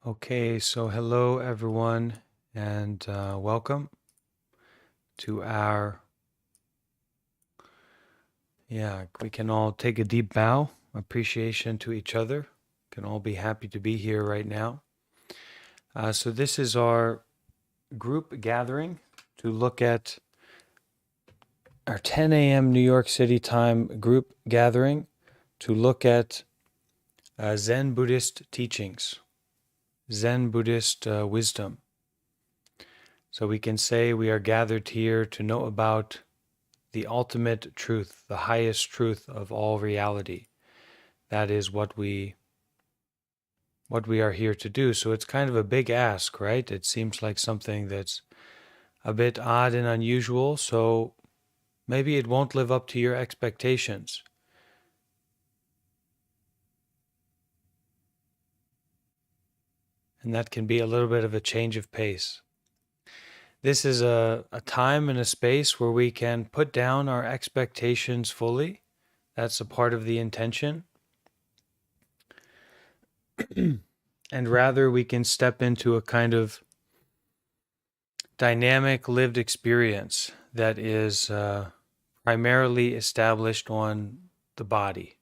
Okay, so hello everyone, and welcome to our. We can all take a deep bow, appreciation to each other. Can all be happy to be here right now. So this is our group gathering to look at our 10 a.m. New York City time group gathering to look at Zen Buddhist teachings, Zen Buddhist wisdom. So we can say we are gathered here to know about the ultimate truth, the highest truth of all reality. That is what we are here to do. So it's kind of a big ask, right? It seems like something that's a bit odd and unusual, so maybe it won't live up to your expectations. And that can be a little bit of a change of pace. This is a time and a space where we can put down our expectations fully. That's a part of the intention. And rather, we can step into a kind of dynamic lived experience that is primarily established on the body.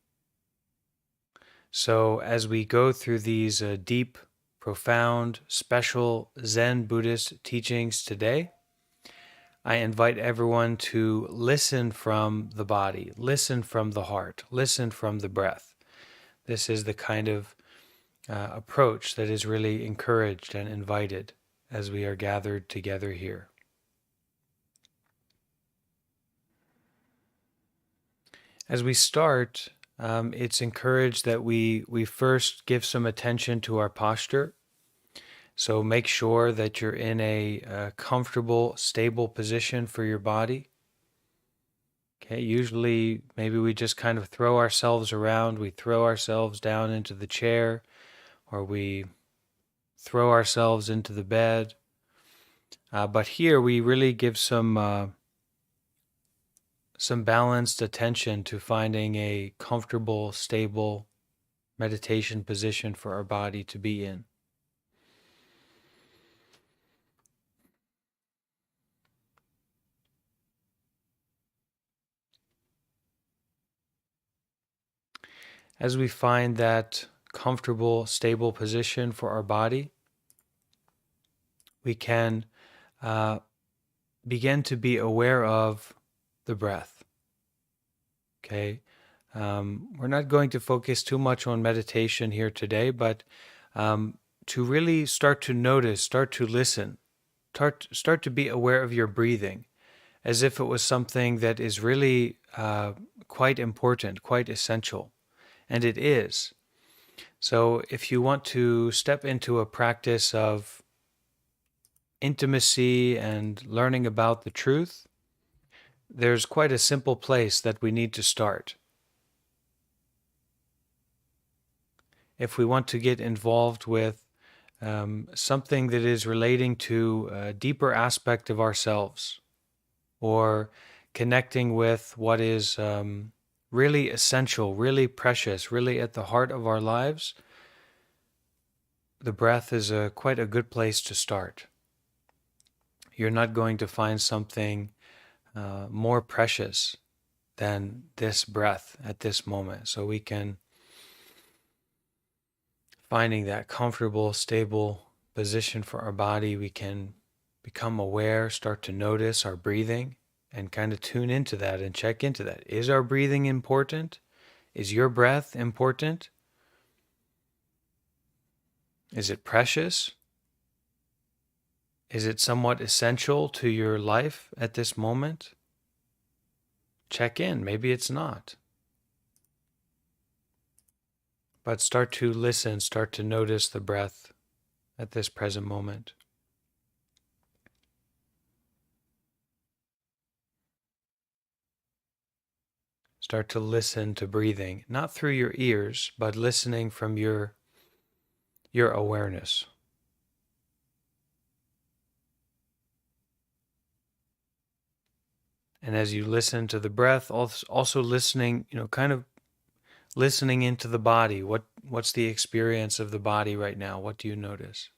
So, as we go through these deep, profound, special Zen Buddhist teachings today, I invite everyone to listen from the body, listen from the heart, listen from the breath. This is the kind of approach that is really encouraged and invited as we are gathered together here. As we start, it's encouraged that we first give some attention to our posture. So make sure that you're in a comfortable, stable position for your body. Okay, usually maybe we just kind of throw ourselves around. We throw ourselves down into the chair, or we throw ourselves into the bed. But here we really give some balanced attention to finding a comfortable, stable meditation position for our body to be in. As we find that comfortable, stable position for our body, we can begin to be aware of the breath. Okay. We're not going to focus too much on meditation here today, but to really start to notice, start to listen, start to be aware of your breathing as if it was something that is really quite important, quite essential. And it is. So if you want to step into a practice of intimacy and learning about the truth, there's quite a simple place that we need to start. If we want to get involved with something that is relating to a deeper aspect of ourselves, or connecting with what is really essential, really precious, really at the heart of our lives, the breath is quite a good place to start. You're not going to find something more precious than this breath at this moment. So we can, finding that comfortable, stable position for our body, we can become aware, start to notice our breathing, and kind of tune into that and check into that. Is our breathing important? Is your breath important? Is it precious? Is it somewhat essential to your life at this moment? Check in. Maybe it's not. But start to listen, start to notice the breath at this present moment. Start to listen to breathing, not through your ears, but listening from your awareness. And as you listen to the breath, also listening, kind of listening into the body. What's the experience of the body right now? What do you notice?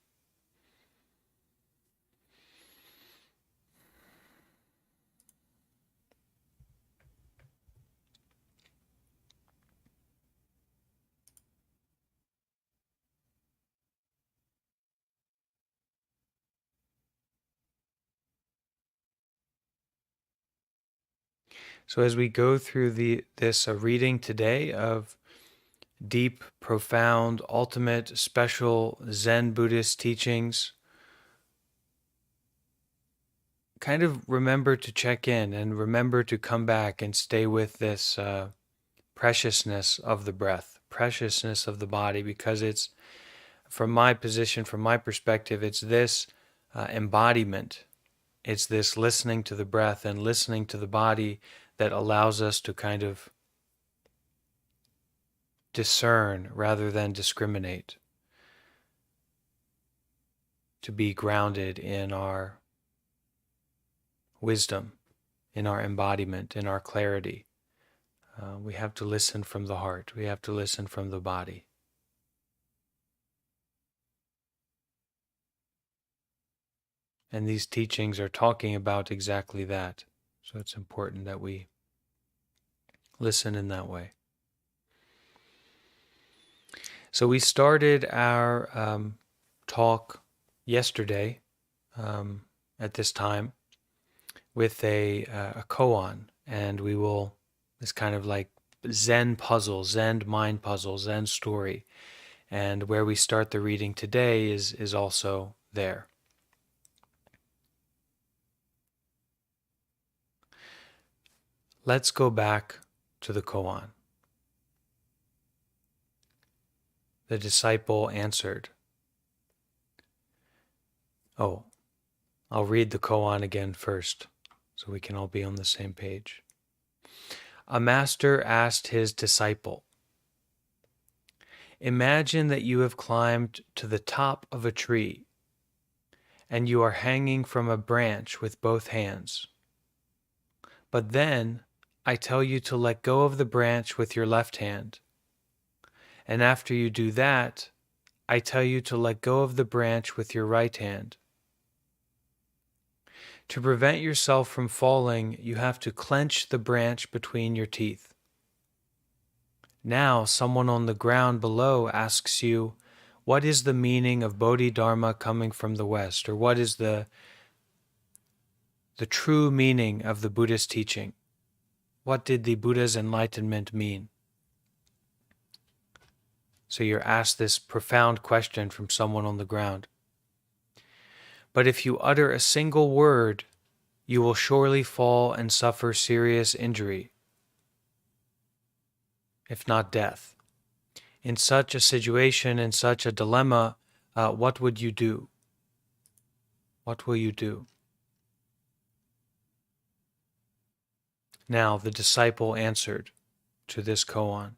So as we go through this reading today of deep, profound, ultimate, special Zen Buddhist teachings, kind of remember to check in and remember to come back and stay with this preciousness of the breath, preciousness of the body, because it's, from my position, from my perspective, it's this embodiment. It's this listening to the breath and listening to the body that allows us to kind of discern rather than discriminate, to be grounded in our wisdom, in our embodiment, in our clarity. We have to listen from the heart. We have to listen from the body. And these teachings are talking about exactly that. So it's important that we listen in that way. So we started our talk yesterday at this time with a koan, and we will, this kind of like Zen puzzle, Zen mind puzzle, Zen story. And where we start the reading today is also there. Let's go back to the koan. The disciple answered. Oh, I'll read the koan again first, so we can all be on the same page. A master asked his disciple, imagine that you have climbed to the top of a tree, and you are hanging from a branch with both hands. But then I tell you to let go of the branch with your left hand. And after you do that, I tell you to let go of the branch with your right hand. To prevent yourself from falling, you have to clench the branch between your teeth. Now, someone on the ground below asks you, what is the meaning of Bodhidharma coming from the West? Or what is the true meaning of the Buddhist teaching? What did the Buddha's enlightenment mean? So you're asked this profound question from someone on the ground. But if you utter a single word, you will surely fall and suffer serious injury, if not death. In such a situation, in such a dilemma, what would you do? What will you do? Now the disciple answered to this koan.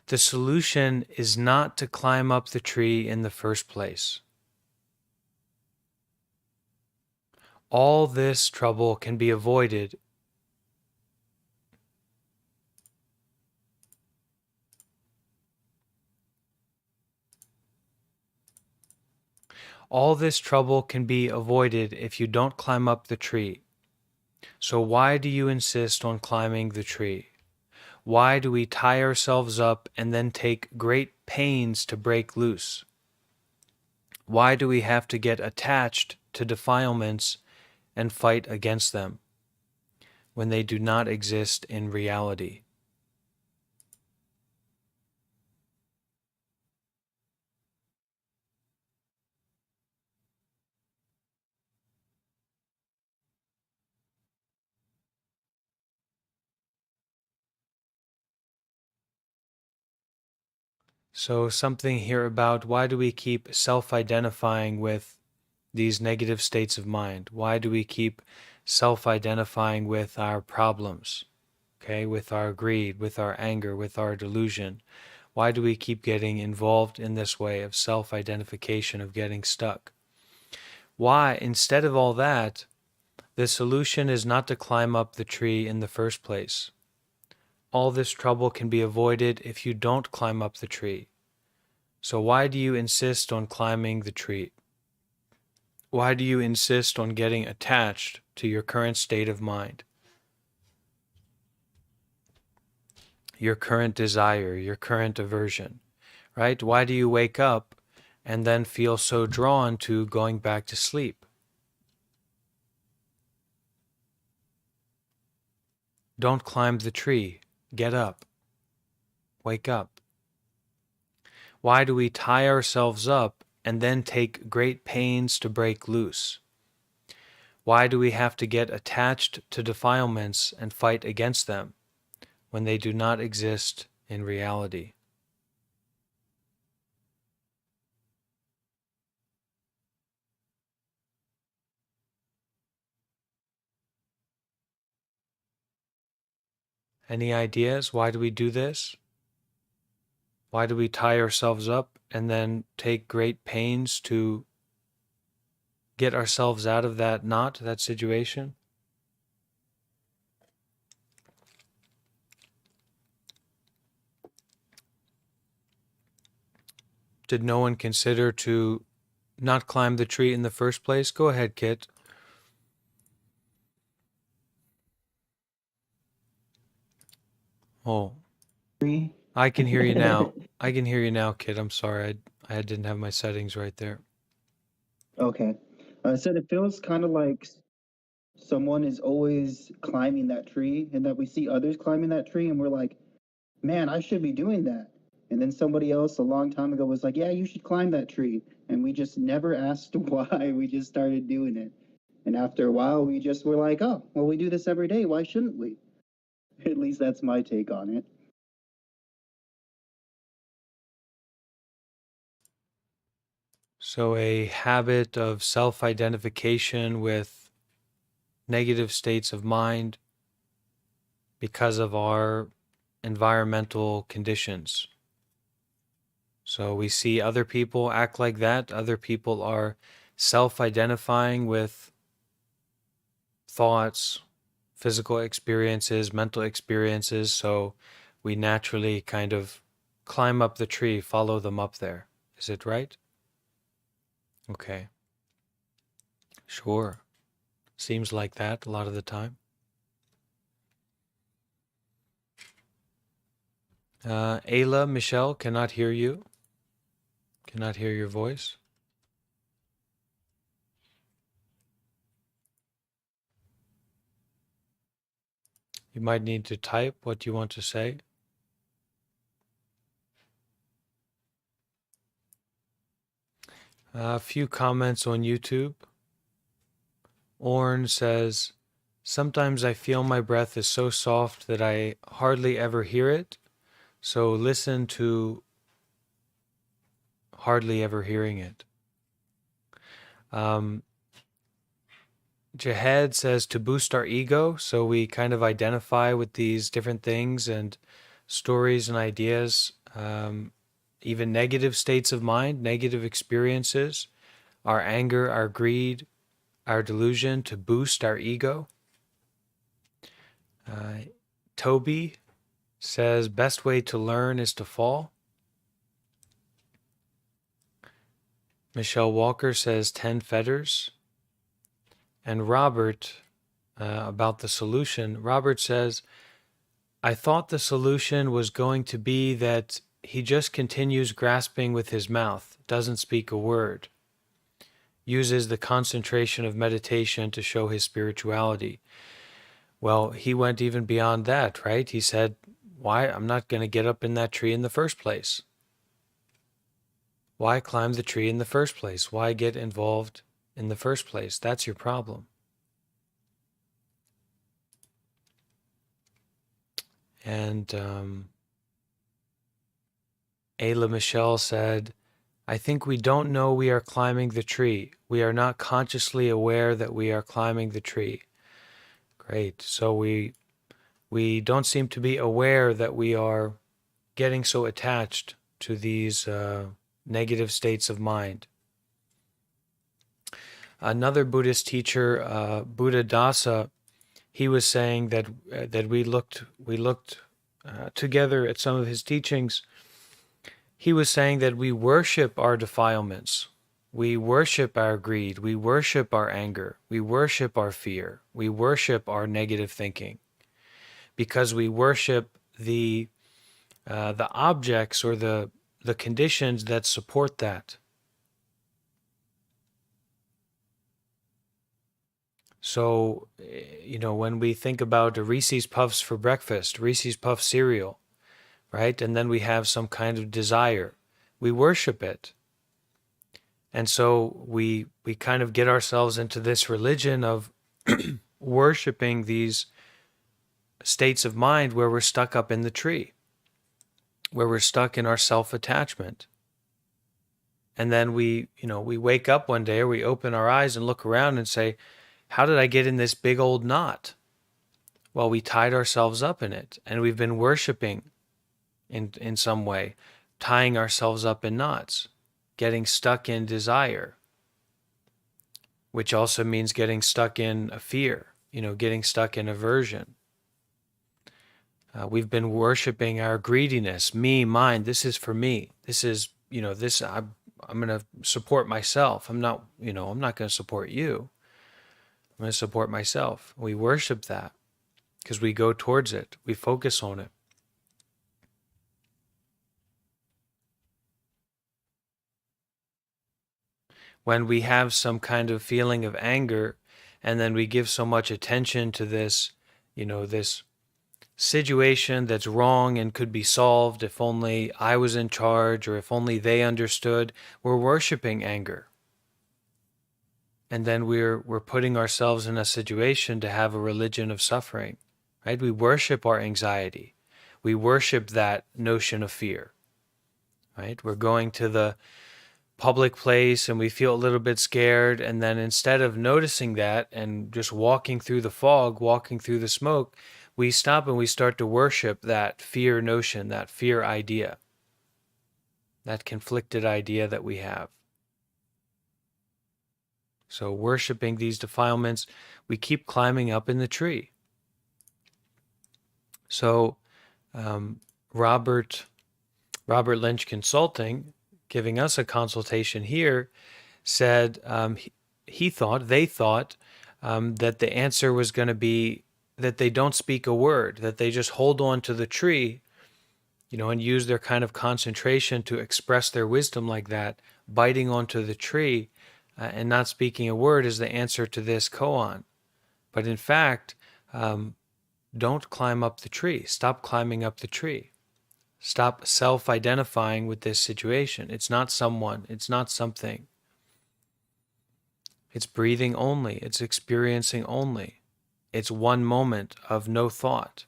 The solution is not to climb up the tree in the first place. All this trouble can be avoided if you don't climb up the tree. So why do you insist on climbing the tree? Why do we tie ourselves up and then take great pains to break loose? Why do we have to get attached to defilements and fight against them when they do not exist in reality? So something here about why do we keep self-identifying with these negative states of mind? Why do we keep self-identifying with our problems? Okay, with our greed, with our anger, with our delusion. Why do we keep getting involved in this way of self-identification, of getting stuck? Why, instead of all that, the solution is not to climb up the tree in the first place. all this trouble can be avoided if you don't climb up the tree. So why do you insist on climbing the tree? Why do you insist on getting attached to your current state of mind, your current desire, your current aversion, right? Why do you wake up and then feel so drawn to going back to sleep? Don't climb the tree. Get up. Wake up. Why do we tie ourselves up and then take great pains to break loose? Why do we have to get attached to defilements and fight against them when they do not exist in reality? Any ideas? Why do we do this? Why do we tie ourselves up and then take great pains to get ourselves out of that knot, that situation? Did no one consider to not climb the tree in the first place? Go ahead, Kit. Oh, I can hear you now. I can hear you now, Kit. I'm sorry. I didn't have my settings right there. Okay. I said it feels kind of like someone is always climbing that tree, and that we see others climbing that tree, and we're like, man, I should be doing that. And then somebody else a long time ago was like, yeah, you should climb that tree. And we just never asked why. We just started doing it. And after a while, we just were like, oh, well, we do this every day. Why shouldn't we? At least that's my take on it. So, a habit of self identification with negative states of mind because of our environmental conditions. So, we see other people act like that. Other people are self identifying with thoughts, physical experiences, mental experiences. So, we naturally kind of climb up the tree, follow them up there. Is it right? Okay. Sure. Seems like that a lot of the time. Ayla, Michelle, cannot hear you. Cannot hear your voice. You might need to type what you want to say. A few comments on YouTube. Orn says, sometimes I feel my breath is so soft that I hardly ever hear it. So listen to hardly ever hearing it. Jahed says to boost our ego, so we kind of identify with these different things and stories and ideas, even negative states of mind, negative experiences, our anger, our greed, our delusion, to boost our ego. Toby says best way to learn is to fall. Michelle Walker says 10 fetters. And Robert, about the solution, Robert says, I thought the solution was going to be that he just continues grasping with his mouth, doesn't speak a word, uses the concentration of meditation to show his spirituality. Well, he went even beyond that, right? He said, why? I'm not going to get up in that tree in the first place. Why climb the tree in the first place? Why get involved in the first place? That's your problem. And Ayla Michelle said, I think we don't know we are climbing the tree. We are not consciously aware that we are climbing the tree. Great. So we don't seem to be aware that we are getting so attached to these negative states of mind. Another Buddhist teacher, Buddha Dasa, he was saying that we looked together at some of his teachings, he was saying that we worship our defilements. We worship our greed. We worship our anger. We worship our fear. We worship our negative thinking because we worship the objects or the conditions that support that. So, when we think about a Reese's Puffs for breakfast, Reese's Puff cereal, right? And then we have some kind of desire. We worship it. And so we kind of get ourselves into this religion of worshiping these states of mind where we're stuck up in the tree, where we're stuck in our self-attachment. And then we wake up one day or we open our eyes and look around and say, how did I get in this big old knot? Well, we tied ourselves up in it, and we've been worshiping in some way, tying ourselves up in knots, getting stuck in desire, which also means getting stuck in a fear, getting stuck in aversion. We've been worshiping our greediness, me, mine. This is for me. This is, this. I'm going to support myself. I'm not going to support you. I'm going to support myself. We worship that because we go towards it. We focus on it. When we have some kind of feeling of anger, and then we give so much attention to this, this situation that's wrong and could be solved if only I was in charge or if only they understood, we're worshiping anger. And then we're putting ourselves in a situation to have a religion of suffering, right? We worship our anxiety. We worship that notion of fear, right? We're going to the public place and we feel a little bit scared, and then instead of noticing that and just walking through the fog, walking through the smoke, we stop and we start to worship that fear notion, that fear idea, that conflicted idea that we have. So worshiping these defilements, we keep climbing up in the tree. So Robert Lynch Consulting, giving us a consultation here, said they thought that the answer was going to be that they don't speak a word, that they just hold on to the tree, and use their kind of concentration to express their wisdom like that, biting onto the tree and not speaking a word is the answer to this koan. But in fact, don't climb up the tree. Stop climbing up the tree. Stop self-identifying with this situation. It's not someone. It's not something. It's breathing only. It's experiencing only. It's one moment of no thought,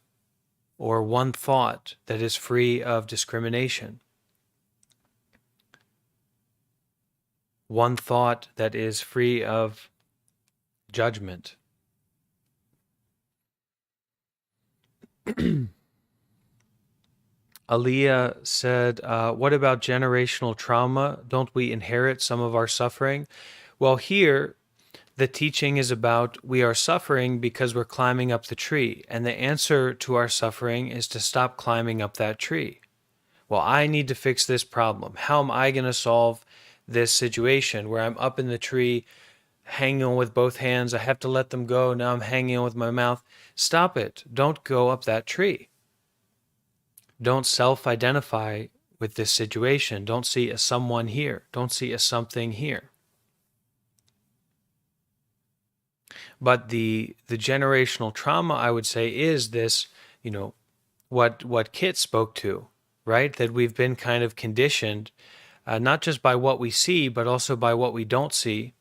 or one thought that is free of discrimination. One thought that is free of judgment. Aliyah said, what about generational trauma? Don't we inherit some of our suffering? Well, here, the teaching is about we are suffering because we're climbing up the tree. And the answer to our suffering is to stop climbing up that tree. Well, I need to fix this problem. How am I going to solve this situation where I'm up in the tree, hanging on with both hands? I have to let them go. Now I'm hanging on with my mouth. Stop it. Don't go up that tree. Don't self-identify with this situation. Don't see a someone here. Don't see a something here. But the generational trauma, I would say, is this, what Kit spoke to, right? That we've been kind of conditioned, not just by what we see, but also by what we don't see.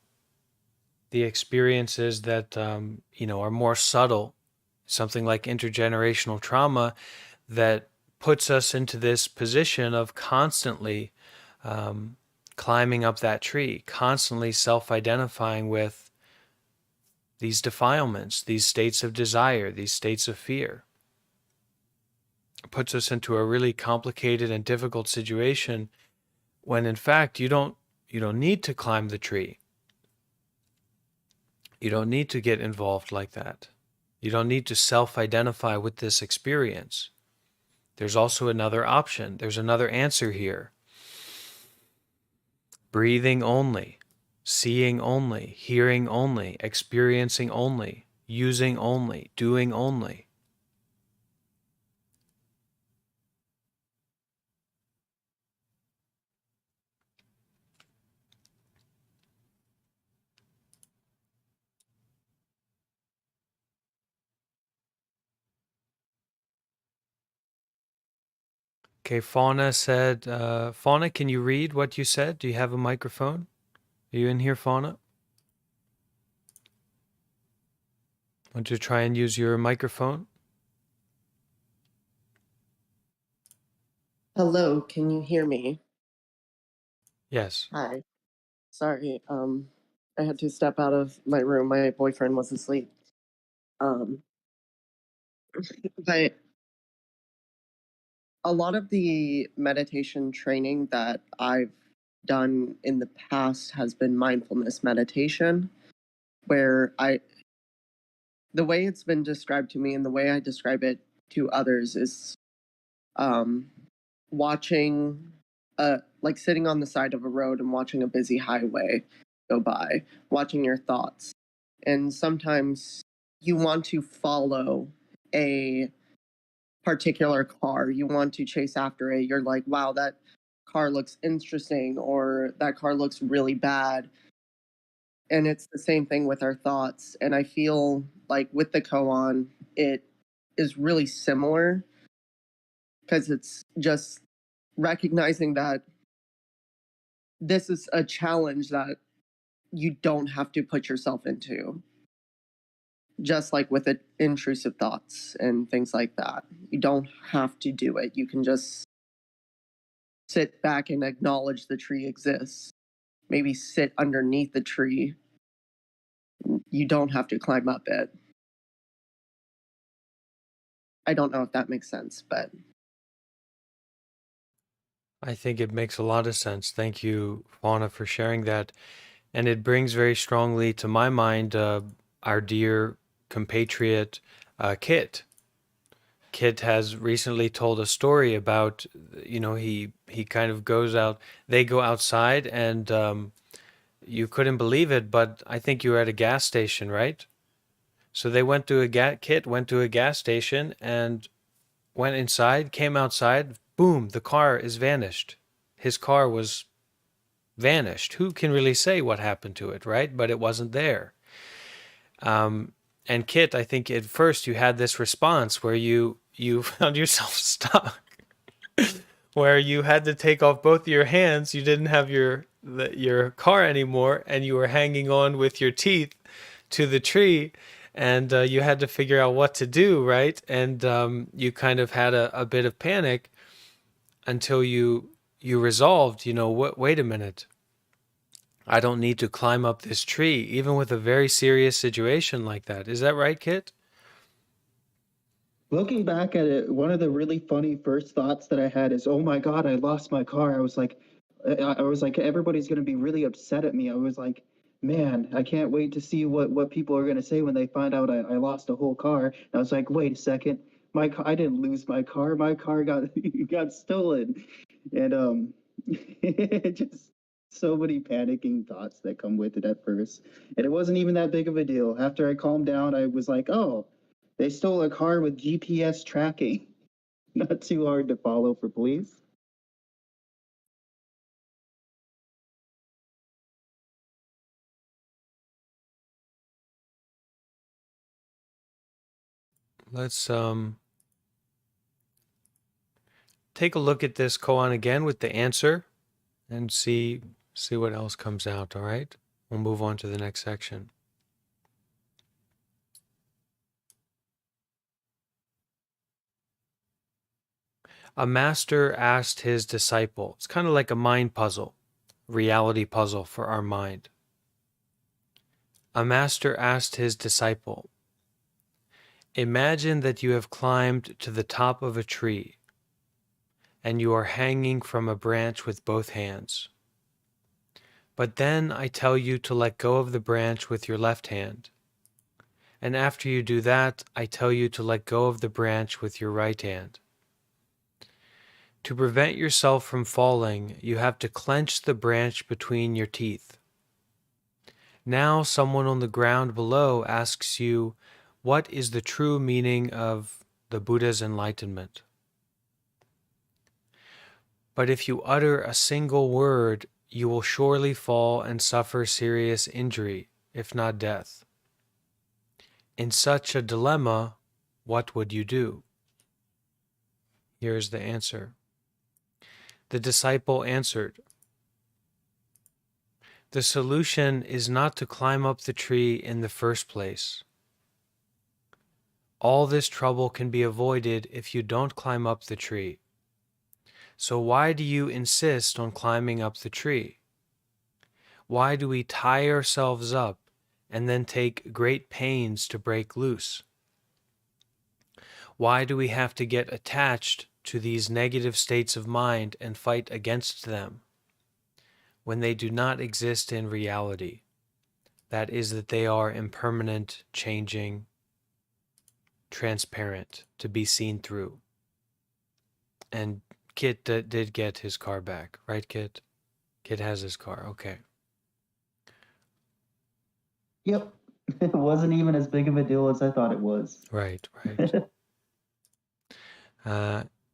The experiences that, are more subtle, something like intergenerational trauma, that puts us into this position of constantly climbing up that tree, constantly self-identifying with these defilements, these states of desire, these states of fear. It puts us into a really complicated and difficult situation when in fact you don't need to climb the tree. You don't need to get involved like that. You don't need to self-identify with this experience. There's also another option. There's another answer here. Breathing only, seeing only, hearing only, experiencing only, using only, doing only. Okay, Fauna said, Fauna, can you read what you said? Do you have a microphone? Are you in here, Fauna? Want to try and use your microphone? Hello, can you hear me? Yes. Hi. Sorry, I had to step out of my room. My boyfriend was asleep. Um, but a lot of the meditation training that I've done in the past has been mindfulness meditation, where the way it's been described to me and the way I describe it to others is um, watching, like sitting on the side of a road and watching a busy highway go by, watching your thoughts. And sometimes you want to follow a particular car, you want to chase after it. You're like, wow, that car looks interesting, or that car looks really bad. And it's the same thing with our thoughts. And I feel like with the koan, it is really similar because it's just recognizing that this is a challenge that you don't have to put yourself into. Just like with it, intrusive thoughts and things like that. You don't have to do it. You can just sit back and acknowledge the tree exists. Maybe sit underneath the tree. You don't have to climb up it. I don't know if that makes sense, but I think it makes a lot of sense. Thank you, Fauna, for sharing that. And it brings very strongly to my mind our dear compatriot Kit. Kit has recently told a story about, he kind of goes out, they go outside, and you couldn't believe it, but I think you were at a gas station, right? So they went to Kit went to a gas station and went inside, came outside, boom, the car is vanished. His car was vanished. Who can really say what happened to it, right? But it wasn't there. And Kit, I think at first you had this response where you found yourself stuck, where you had to take off both your hands. You didn't have your car anymore, and you were hanging on with your teeth to the tree, and you had to figure out what to do, right? And you kind of had a bit of panic until you resolved, what? Wait a minute. I don't need to climb up this tree, even with a very serious situation like that. Is that right, Kit? Looking back at it, one of the really funny first thoughts that I had is, "Oh my God, I lost my car." I was like, everybody's gonna be really upset at me. I was like, man, I can't wait to see what people are gonna say when they find out I lost a whole car. And I was like, wait a second, I didn't lose my car. My car got got stolen, and just so many panicking thoughts that come with it at first. And it wasn't even that big of a deal. After I calmed down, I was like, oh, they stole a car with GPS tracking. Not too hard to follow for police. Let's take a look at this koan again with the answer and see what else comes out, all right? We'll move on to the next section. A master asked his disciple. It's kind of like a mind puzzle, reality puzzle for our mind. A master asked his disciple, imagine that you have climbed to the top of a tree and you are hanging from a branch with both hands. But then I tell you to let go of the branch with your left hand. And after you do that, I tell you to let go of the branch with your right hand. To prevent yourself from falling, you have to clench the branch between your teeth. Now someone on the ground below asks you, what is the true meaning of the Buddha's enlightenment? But if you utter a single word, you will surely fall and suffer serious injury, if not death. In such a dilemma, what would you do? Here is the answer. The disciple answered, the solution is not to climb up the tree in the first place. All this trouble can be avoided if you don't climb up the tree. So why do you insist on climbing up the tree? Why do we tie ourselves up and then take great pains to break loose? Why do we have to get attached to these negative states of mind and fight against them when they do not exist in reality? That is, that they are impermanent, changing, transparent, to be seen through. And Kit did get his car back, right, Kit? Kit has his car, okay. Yep. It wasn't even as big of a deal as I thought it was. Right.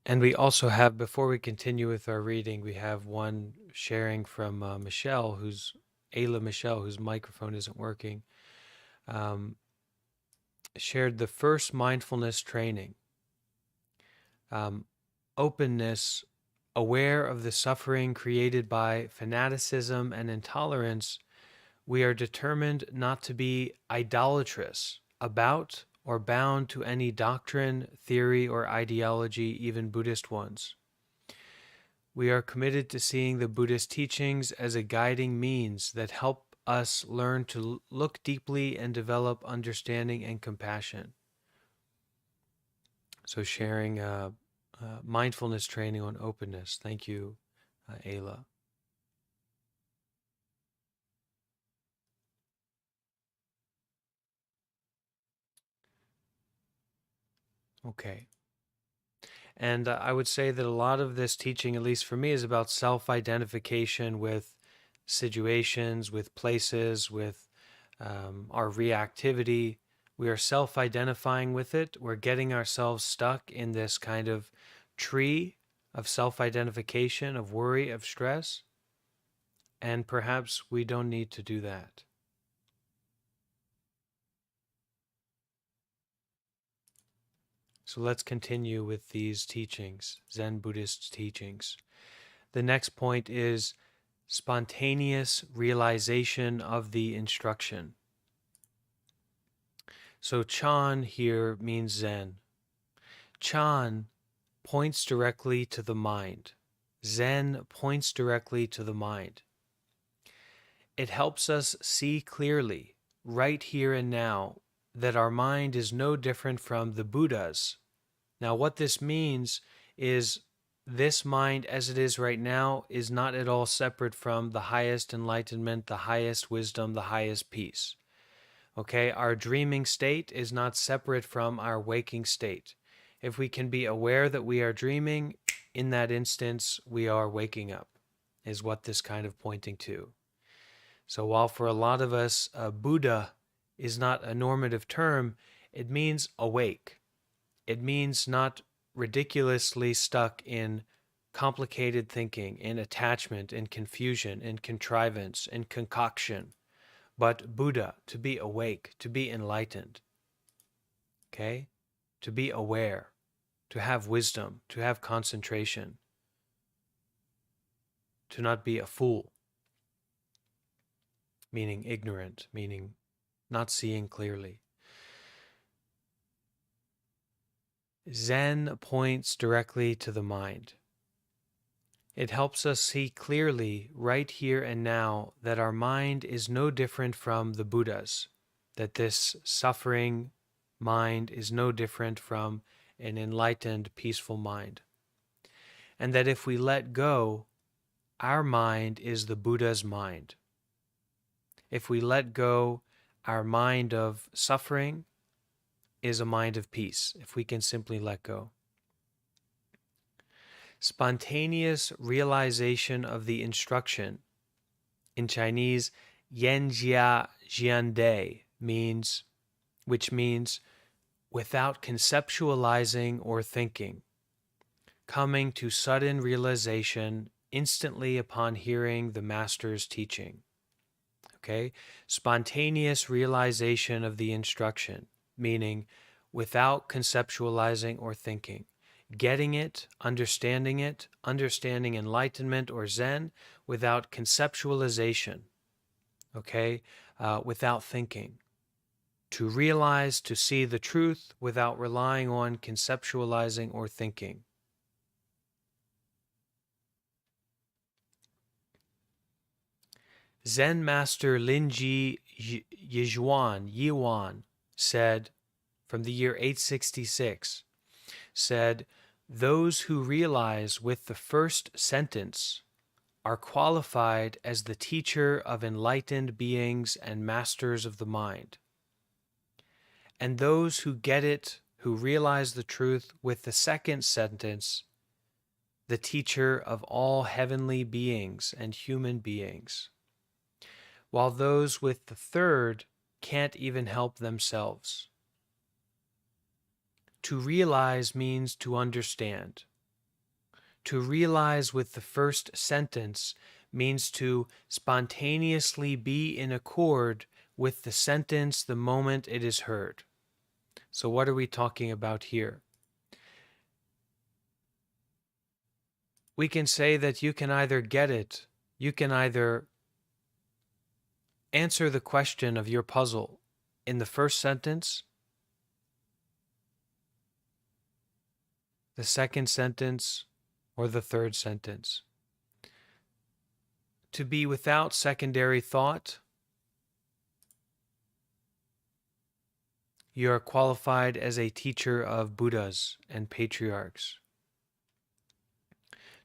And we also have, before we continue with our reading, we have one sharing from Michelle, Ayla Michelle, whose microphone isn't working, shared the first mindfulness training. Openness, aware of the suffering created by fanaticism and intolerance, we are determined not to be idolatrous about or bound to any doctrine, theory, or ideology, even Buddhist ones. We are committed to seeing the Buddhist teachings as a guiding means that help us learn to look deeply and develop understanding and compassion. So sharing mindfulness training on openness. Thank you, Ayla. Okay. And I would say that a lot of this teaching, at least for me, is about self-identification with situations, with places, with our reactivity. We are self-identifying with it. We're getting ourselves stuck in this kind of tree of self-identification, of worry, of stress. And perhaps we don't need to do that. So let's continue with these teachings, Zen Buddhist teachings. The next point is spontaneous realization of the instruction. So Chan here means Zen. Chan points directly to the mind. Zen points directly to the mind. It helps us see clearly, right here and now, that our mind is no different from the Buddha's. Now, what this means is this mind as it is right now is not at all separate from the highest enlightenment, the highest wisdom, the highest peace. Okay, our dreaming state is not separate from our waking state. If we can be aware that we are dreaming, in that instance, we are waking up, is what this kind of pointing to. So while for a lot of us, Buddha is not a normative term, it means awake. It means not ridiculously stuck in complicated thinking, in attachment, in confusion, in contrivance, in concoction, but Buddha, to be awake, to be enlightened, okay? To be aware, to have wisdom, to have concentration, to not be a fool, meaning ignorant, meaning not seeing clearly. Zen points directly to the mind. It helps us see clearly, right here and now, that our mind is no different from the Buddha's, that this suffering mind is no different from an enlightened, peaceful mind. And that if we let go, our mind is the Buddha's mind. If we let go, our mind of suffering is a mind of peace, if we can simply let go. Spontaneous realization of the instruction. In Chinese, yanjia jiande means, which means without conceptualizing or thinking, coming to sudden realization instantly upon hearing the master's teaching. Okay? Spontaneous realization of the instruction, meaning without conceptualizing or thinking. Getting it, understanding enlightenment or Zen without conceptualization, okay? Without thinking. To realize, to see the truth without relying on conceptualizing or thinking. Zen master Linji Yijuan said, from the year 866, said, those who realize with the first sentence are qualified as the teacher of enlightened beings and masters of the mind. And those who get it, who realize the truth with the second sentence, the teacher of all heavenly beings and human beings. While those with the third can't even help themselves. To realize means to understand. To realize with the first sentence means to spontaneously be in accord with the sentence the moment it is heard. So what are we talking about here? We can say that you can either get it, you can either answer the question of your puzzle in the first sentence, the second sentence, or the third sentence. To be without secondary thought, you are qualified as a teacher of Buddhas and patriarchs.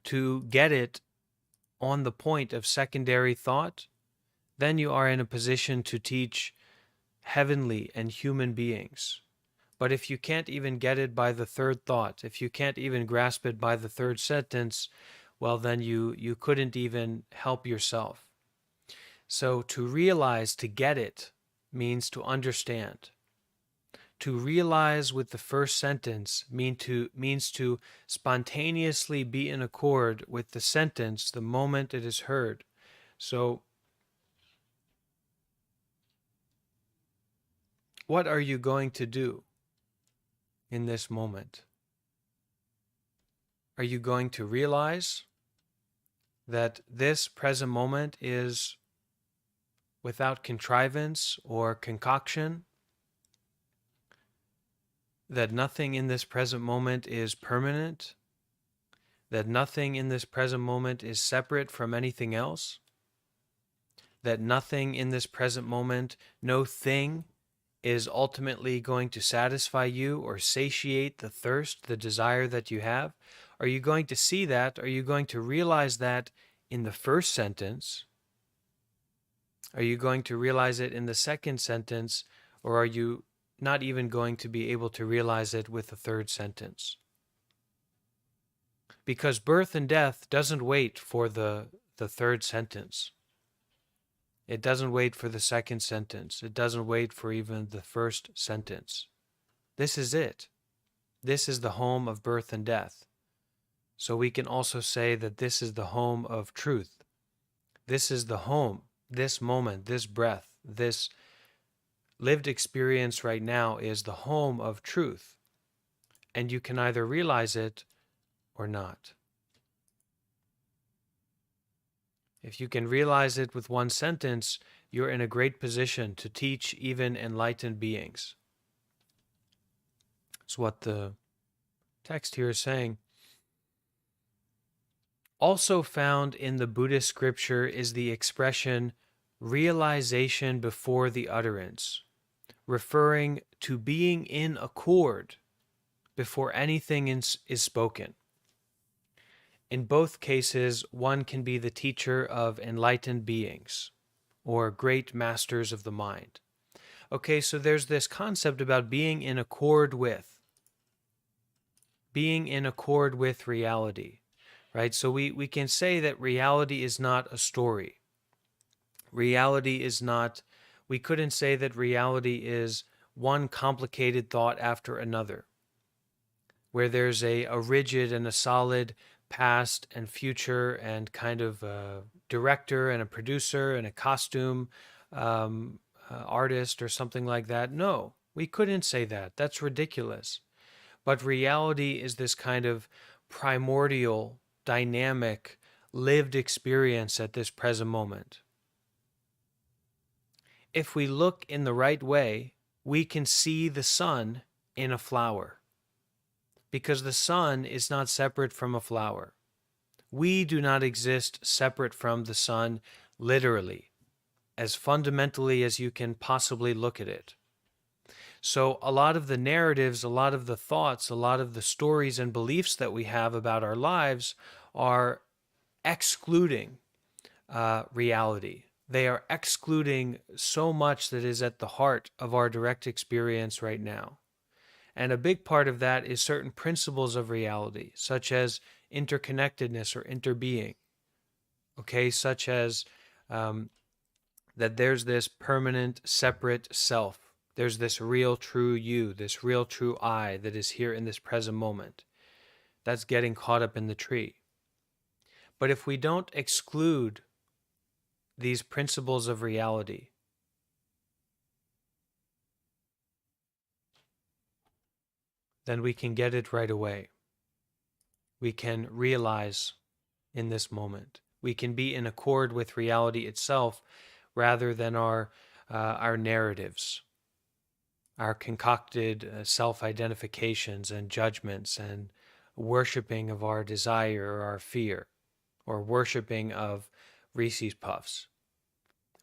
To get it on the point of secondary thought, then you are in a position to teach heavenly and human beings. But if you can't even get it by the third thought, if you can't even grasp it by the third sentence, well, then you couldn't even help yourself. So to realize, to get it, means to understand. To realize with the first sentence means to spontaneously be in accord with the sentence the moment it is heard. So, what are you going to do in this moment? Are you going to realize that this present moment is without contrivance or concoction? That nothing in this present moment is permanent? That nothing in this present moment is separate from anything else? That nothing in this present moment, no thing, is ultimately going to satisfy you or satiate the thirst, the desire that you have? Are you going to see that? Are you going to realize that in the first sentence? Are you going to realize it in the second sentence? Or are you not even going to be able to realize it with the third sentence? Because birth and death doesn't wait for the third sentence. It doesn't wait for the second sentence. It doesn't wait for even the first sentence. This is it. This is the home of birth and death. So we can also say that this is the home of truth. This is the home, this moment, this breath, this lived experience right now is the home of truth. And you can either realize it or not. If you can realize it with one sentence, you're in a great position to teach even enlightened beings. That's what the text here is saying. Also found in the Buddhist scripture is the expression realization before the utterance, referring to being in accord before anything is spoken. In both cases, one can be the teacher of enlightened beings or great masters of the mind. Okay, so there's this concept about being in accord with reality. right? So we can say that reality is not a story. Reality is not, we couldn't say that reality is one complicated thought after another, where there's a rigid and a solid past and future and kind of a director and a producer and a costume artist or something like that. No, we couldn't say that. That's ridiculous. But reality is this kind of primordial, dynamic, lived experience at this present moment. If we look in the right way, we can see the sun in a flower, because the sun is not separate from a flower. We do not exist separate from the sun, literally, as fundamentally as you can possibly look at it. So, a lot of the narratives, a lot of the thoughts, a lot of the stories and beliefs that we have about our lives are excluding reality. They are excluding so much that is at the heart of our direct experience right now. And a big part of that is certain principles of reality, such as interconnectedness or interbeing, okay, such as that there's this permanent, separate self. There's this real, true you, this real, true I that is here in this present moment. That's getting caught up in the tree. But if we don't exclude these principles of reality, then we can get it right away. We can realize in this moment. We can be in accord with reality itself rather than our narratives, our concocted self-identifications and judgments and worshiping of our desire or our fear, or worshiping of Reese's Puffs,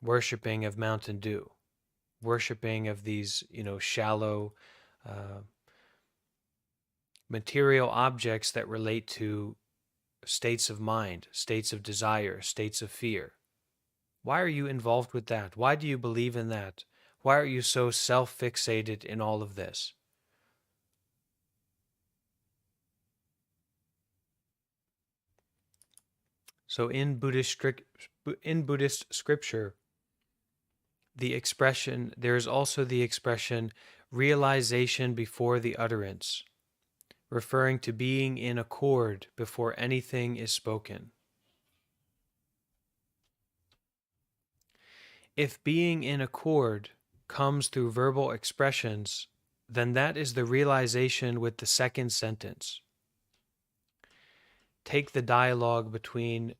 worshiping of Mountain Dew, worshiping of these, shallow material objects that relate to states of mind, states of desire, states of fear. Why are you involved with that? Why do you believe in that? Why are you so self-fixated in all of this? So in Buddhist scripture, there is also the expression realization before the utterance, referring to being in accord before anything is spoken. If being in accord comes through verbal expressions, then that is the realization with the second sentence. Take the dialogue between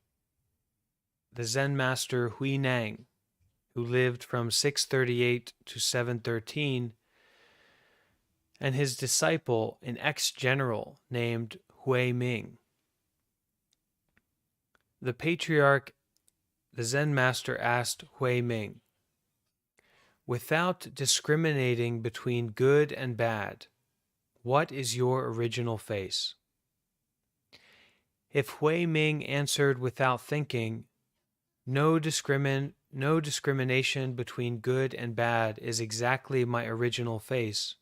the Zen master Hui Nang, who lived from 638 to 713, and his disciple, an ex-general named Hui Ming. The patriarch, the Zen master, asked Hui Ming, without discriminating between good and bad, what is your original face? If Hui Ming answered without thinking, no discrimination between good and bad is exactly my original face,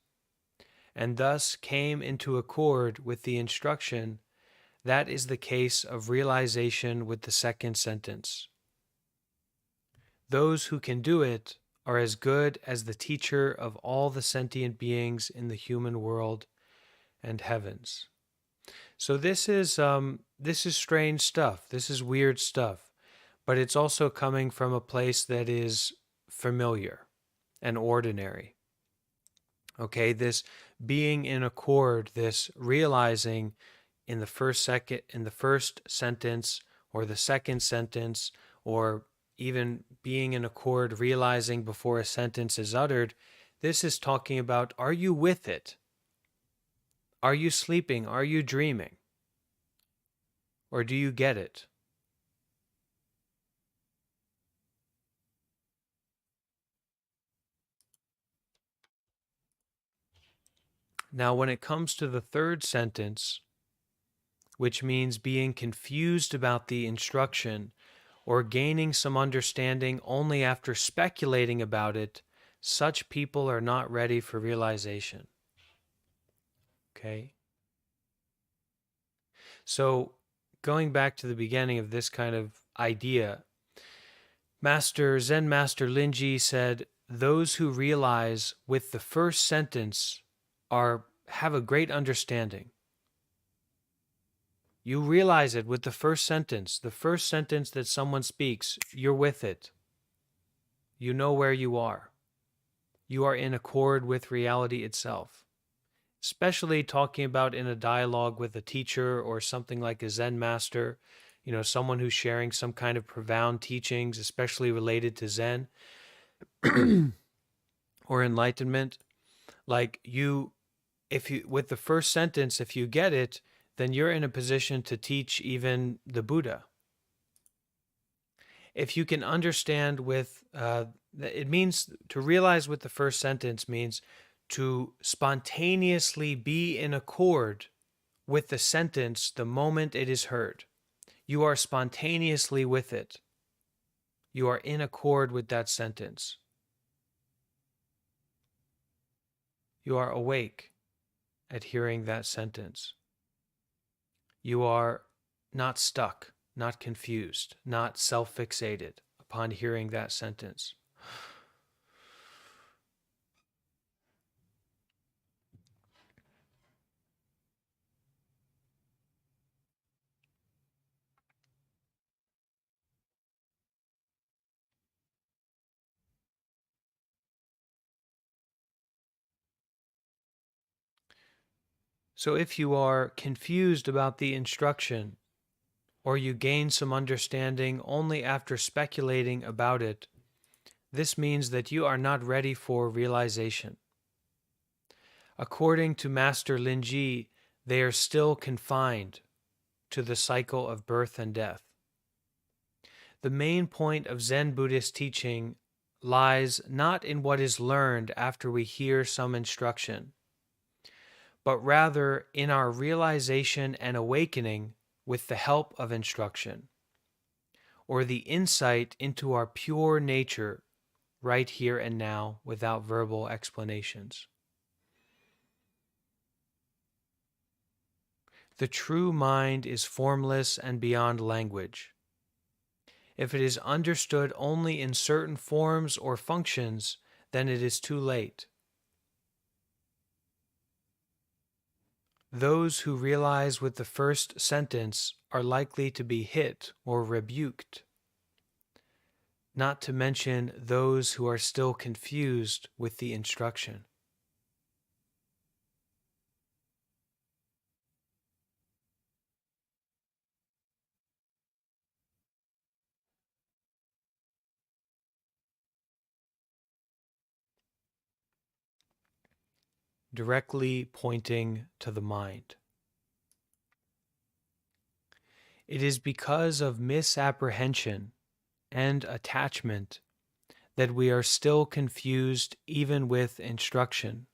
and thus came into accord with the instruction, that is the case of realization with the second sentence. Those who can do it are as good as the teacher of all the sentient beings in the human world and heavens. So this is strange stuff. This is weird stuff, but it's also coming from a place that is familiar and ordinary. Okay, this being in accord, this realizing in the first sentence or the second sentence, or even being in accord, realizing before a sentence is uttered, this is talking about, are you with it? Are you sleeping? Are you dreaming? Or do you get it? Now, when it comes to the third sentence, which means being confused about the instruction or gaining some understanding only after speculating about it, such people are not ready for realization. Okay? So going back to the beginning of this kind of idea, Zen Master Linji said, those who realize with the first sentence have a great understanding. You realize it with the first sentence that someone speaks, you're with it. You know where you are. You are in accord with reality itself. Especially talking about in a dialogue with a teacher or something like a Zen master, someone who's sharing some kind of profound teachings, especially related to Zen or enlightenment. Like with the first sentence, if you get it, then you're in a position to teach even the Buddha. If you can understand it means to realize with the first sentence means to spontaneously be in accord with the sentence the moment it is heard. You are spontaneously with it. You are in accord with that sentence. You are awake at hearing that sentence. You are not stuck, not confused, not self-fixated upon hearing that sentence. So if you are confused about the instruction, or you gain some understanding only after speculating about it, this means that you are not ready for realization. According to Master Linji, they are still confined to the cycle of birth and death. The main point of Zen Buddhist teaching lies not in what is learned after we hear some instruction, but rather in our realization and awakening with the help of instruction, or the insight into our pure nature right here and now without verbal explanations. The true mind is formless and beyond language. If it is understood only in certain forms or functions, then it is too late. Those who realize with the first sentence are likely to be hit or rebuked, not to mention those who are still confused with the instruction. Directly pointing to the mind. It is because of misapprehension and attachment that we are still confused even with instruction.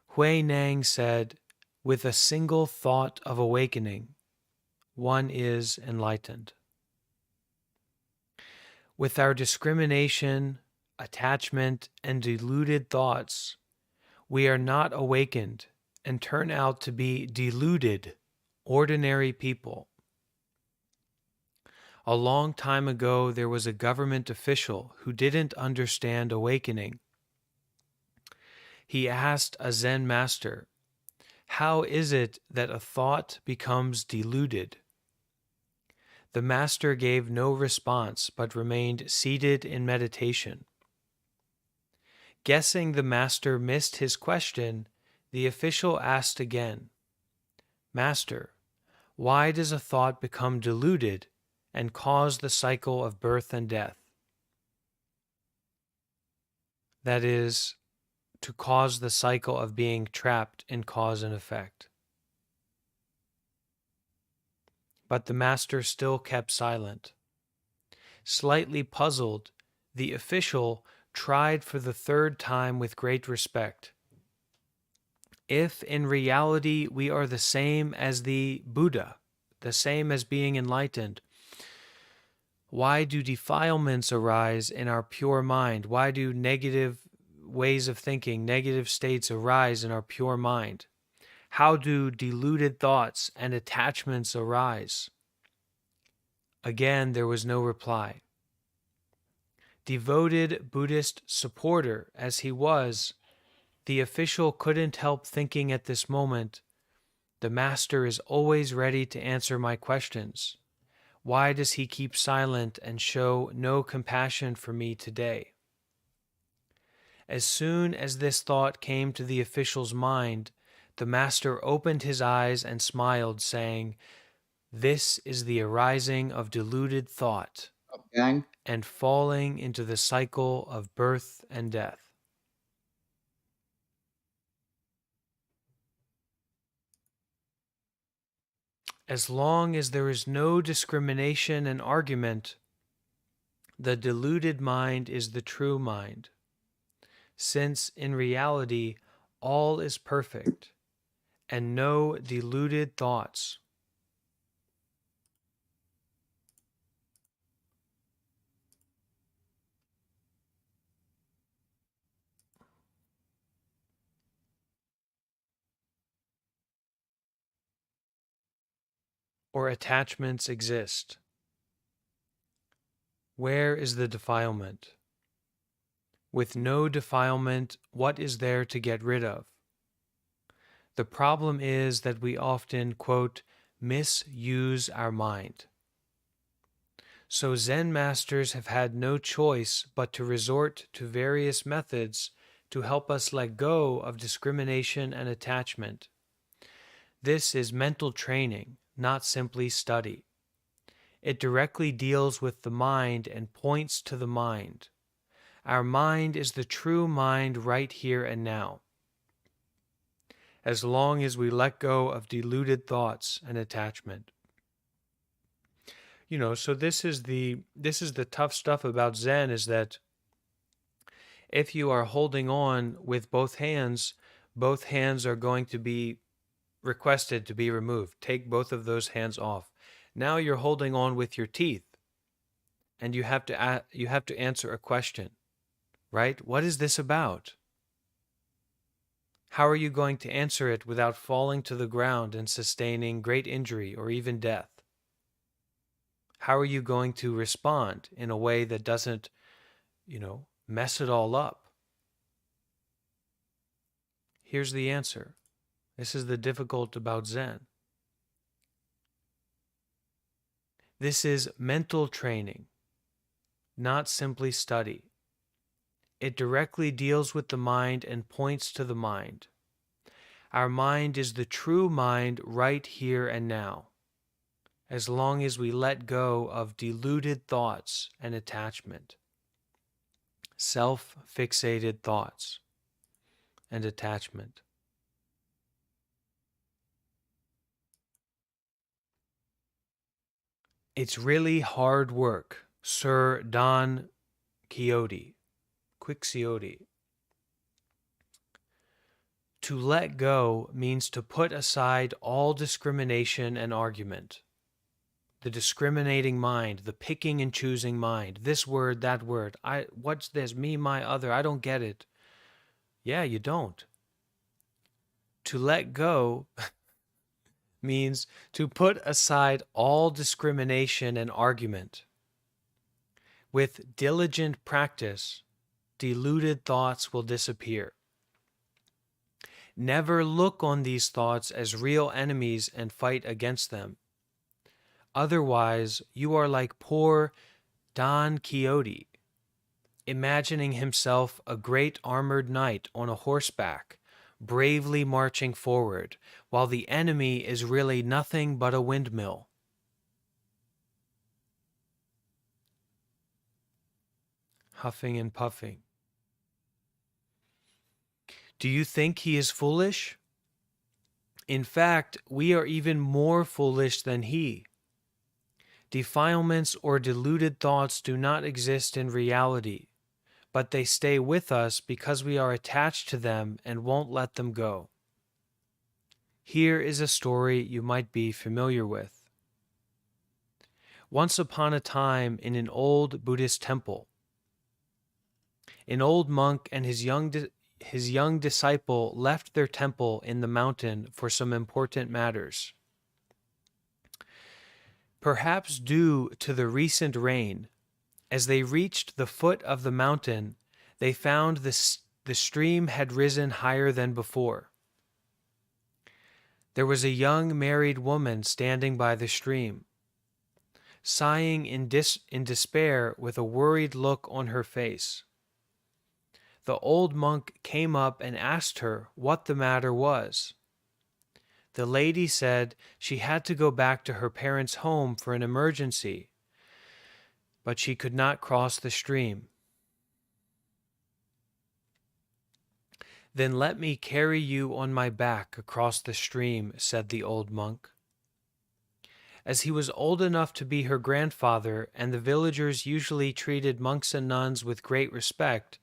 Hui Nang said, with a single thought of awakening, one is enlightened. With our discrimination, attachment, and deluded thoughts, we are not awakened and turn out to be deluded, ordinary people. A long time ago, there was a government official who didn't understand awakening. He asked a Zen master, "How is it that a thought becomes deluded?" The master gave no response, but remained seated in meditation. Guessing the master missed his question, the official asked again, "Master, why does a thought become deluded and cause the cycle of birth and death?" That is, to cause the cycle of being trapped in cause and effect. But the master still kept silent. Slightly puzzled, the official tried for the third time with great respect. If in reality we are the same as the Buddha, the same as being enlightened, why do defilements arise in our pure mind? Why do negative ways of thinking, negative states arise in our pure mind? How do deluded thoughts and attachments arise? Again, there was no reply. Devoted Buddhist supporter as he was, the official couldn't help thinking at this moment, the master is always ready to answer my questions. Why does he keep silent and show no compassion for me today? As soon as this thought came to the official's mind, the master opened his eyes and smiled, saying, "This is the arising of deluded thought Gang. and falling into the cycle of birth and death." As long as there is no discrimination and argument, the deluded mind is the true mind, since in reality all is perfect and no deluded thoughts. Or attachments exist. Where is the defilement? With no defilement, what is there to get rid of? The problem is that we often, quote, misuse our mind. So Zen masters have had no choice but to resort to various methods to help us let go of discrimination and attachment. This is mental training, not simply study. It directly deals with the mind and points to the mind. Our mind is the true mind right here and now. As long as we let go of deluded thoughts and attachment. So this is the tough stuff about Zen, is that if you are holding on with both hands are going to be requested to be removed. Take both of those hands off. Now you're holding on with your teeth, and you have to answer a question, right? What is this about? How are you going to answer it without falling to the ground and sustaining great injury or even death? How are you going to respond in a way that doesn't, mess it all up? Here's the answer. This is the difficult about Zen. This is mental training, not simply study. It directly deals with the mind and points to the mind. Our mind is the true mind right here and now, as long as we let go of deluded thoughts and attachment, self-fixated thoughts and attachment. It's really hard work, Sir Don Quixote. To let go means to put aside all discrimination and argument. The discriminating mind, the picking and choosing mind, this word, that word, what's this, me, my, other, I don't get it. Yeah, you don't. To let go means to put aside all discrimination and argument. With diligent practice, deluded thoughts will disappear. Never look on these thoughts as real enemies and fight against them. Otherwise, you are like poor Don Quixote, imagining himself a great armored knight on a horseback, bravely marching forward, while the enemy is really nothing but a windmill. Huffing and puffing. Do you think he is foolish? In fact, we are even more foolish than he. Defilements or deluded thoughts do not exist in reality, but they stay with us because we are attached to them and won't let them go. Here is a story you might be familiar with. Once upon a time, in an old Buddhist temple, an old monk and his his young disciple left their temple in the mountain for some important matters. Perhaps due to the recent rain, as they reached the foot of the mountain, they found the stream had risen higher than before. There was a young married woman standing by the stream, sighing in despair with a worried look on her face. The old monk came up and asked her what the matter was. The lady said she had to go back to her parents' home for an emergency, but she could not cross the stream. "Then let me carry you on my back across the stream," said the old monk. As he was old enough to be her grandfather, and the villagers usually treated monks and nuns with great respect,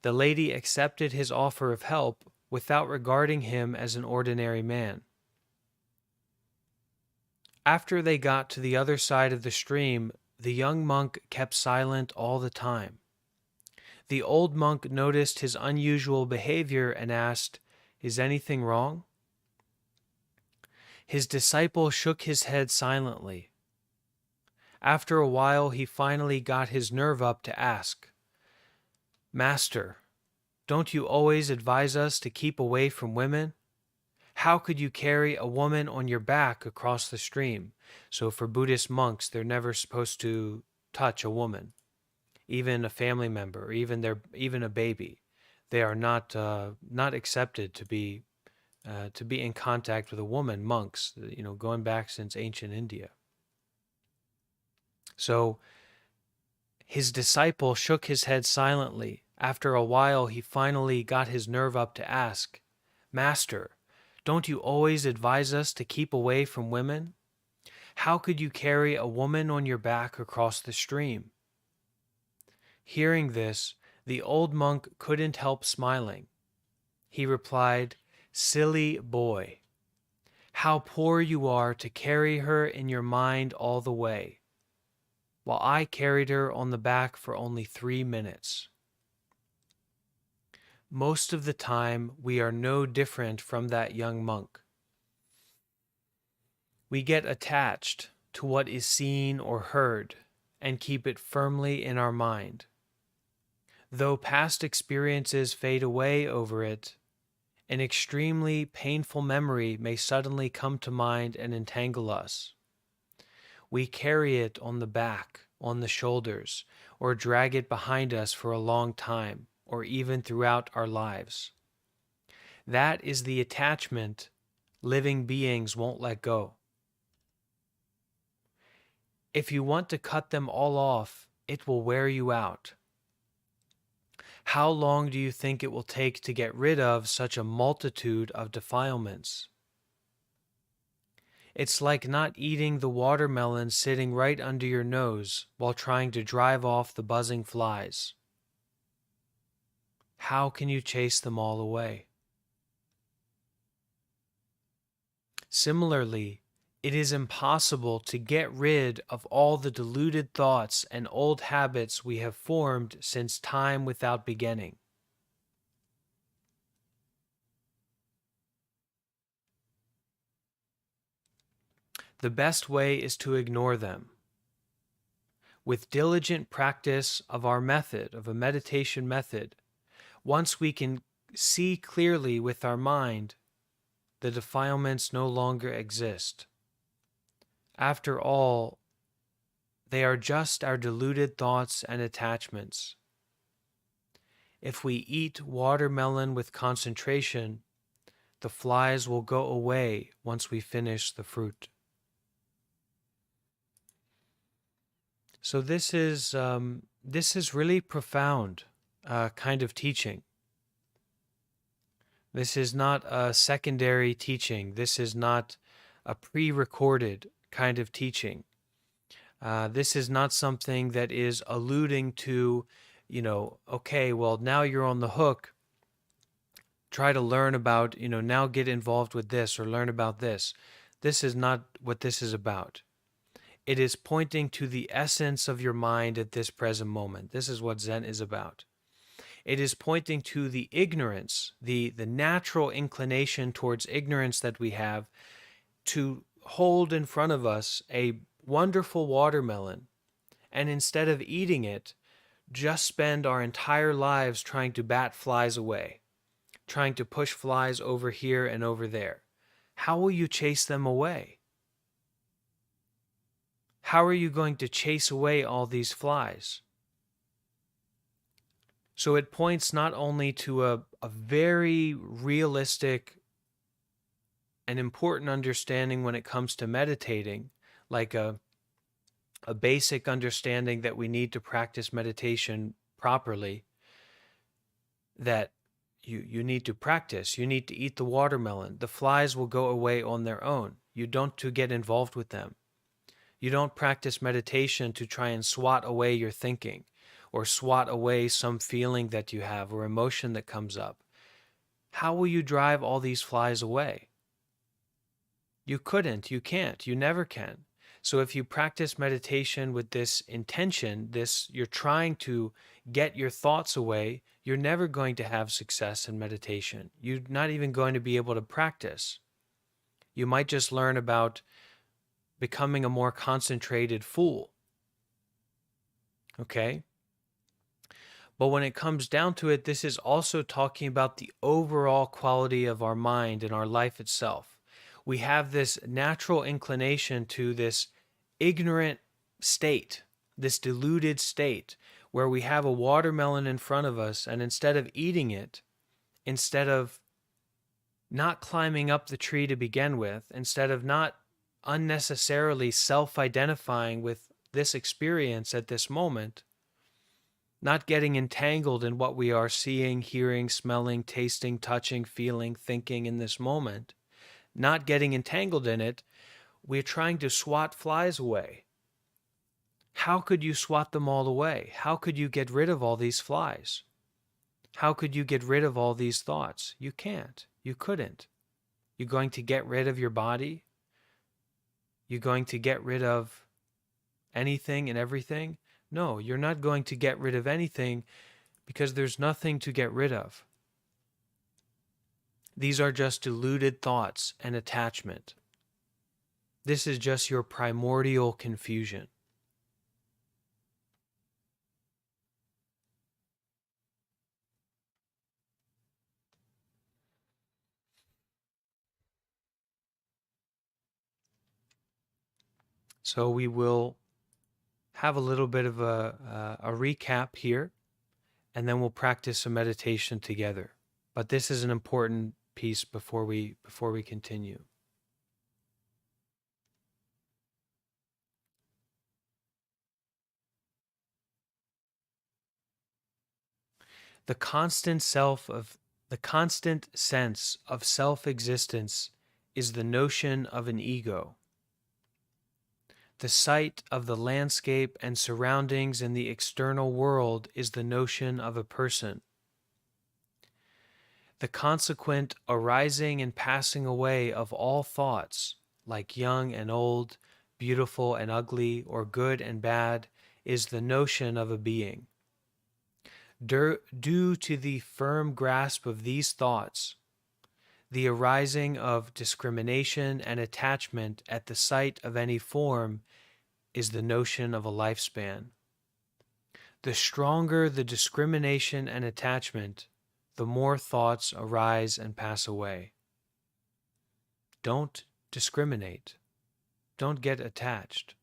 the lady accepted his offer of help without regarding him as an ordinary man. After they got to the other side of the stream, the young monk kept silent all the time. The old monk noticed his unusual behavior and asked, "Is anything wrong?" His disciple shook his head silently. After a while, he finally got his nerve up to ask, "Master, don't you always advise us to keep away from women? How could you carry a woman on your back across the stream?" So for Buddhist monks, they're never supposed to touch a woman, even a family member, or even a baby. They are not accepted to be in contact with a woman. Monks, going back since ancient India. So his disciple shook his head silently. After a while, he finally got his nerve up to ask, "Master, don't you always advise us to keep away from women? How could you carry a woman on your back across the stream?" Hearing this, the old monk couldn't help smiling. He replied, "Silly boy, how poor you are to carry her in your mind all the way, while I carried her on the back for only 3 minutes." Most of the time, we are no different from that young monk. We get attached to what is seen or heard and keep it firmly in our mind. Though past experiences fade away over it, an extremely painful memory may suddenly come to mind and entangle us. We carry it on the back, on the shoulders, or drag it behind us for a long time, or even throughout our lives. That is the attachment living beings won't let go. If you want to cut them all off, it will wear you out. How long do you think it will take to get rid of such a multitude of defilements? It's like not eating the watermelon sitting right under your nose while trying to drive off the buzzing flies. How can you chase them all away? Similarly, it is impossible to get rid of all the deluded thoughts and old habits we have formed since time without beginning. The best way is to ignore them. With diligent practice of our method, of a meditation method, once we can see clearly with our mind, the defilements no longer exist. After all, they are just our deluded thoughts and attachments. If we eat watermelon with concentration, the flies will go away once we finish the fruit. So this is really profound kind of teaching. This is not a secondary teaching. This is not a pre-recorded kind of teaching. This is not something that is alluding to, okay, well, now you're on the hook. Try to learn about, now get involved with this or learn about this. This is not what this is about. It is pointing to the essence of your mind at this present moment. This is what Zen is about. It is pointing to the ignorance, the natural inclination towards ignorance that we have to hold in front of us a wonderful watermelon, and instead of eating it, just spend our entire lives trying to bat flies away, trying to push flies over here and over there. How will you chase them away? How are you going to chase away all these flies? So it points not only to a very realistic and important understanding when it comes to meditating, like a basic understanding that we need to practice meditation properly, that you need to practice. You need to eat the watermelon. The flies will go away on their own. You don't to get involved with them. You don't practice meditation to try and swat away your thinking or swat away some feeling that you have or emotion that comes up. How will you drive all these flies away? You couldn't, you can't, you never can. So if you practice meditation with this intention, you're trying to get your thoughts away, you're never going to have success in meditation. You're not even going to be able to practice. You might just learn about becoming a more concentrated fool. Okay? But when it comes down to it, this is also talking about the overall quality of our mind and our life itself. We have this natural inclination to this ignorant state, this deluded state, where we have a watermelon in front of us, and instead of eating it, instead of not climbing up the tree to begin with, instead of not unnecessarily self-identifying with this experience at this moment, not getting entangled in what we are seeing, hearing, smelling, tasting, touching, feeling, thinking in this moment, not getting entangled in it, we're trying to swat flies away. How could you swat them all away? How could you get rid of all these flies? How could you get rid of all these thoughts? You can't. You couldn't. You're going to get rid of your body? You're going to get rid of anything and everything? No, you're not going to get rid of anything because there's nothing to get rid of. These are just deluded thoughts and attachment. This is just your primordial confusion. So we will have a little bit of a recap here, and then we'll practice some meditation together. But this is an important piece before we continue. The constant sense of self-existence is the notion of an ego. The sight of the landscape and surroundings in the external world is the notion of a person. The consequent arising and passing away of all thoughts, like young and old, beautiful and ugly, or good and bad, is the notion of a being. Due to the firm grasp of these thoughts, the arising of discrimination and attachment at the sight of any form is the notion of a lifespan. The stronger the discrimination and attachment, the more thoughts arise and pass away. Don't discriminate. Don't get attached.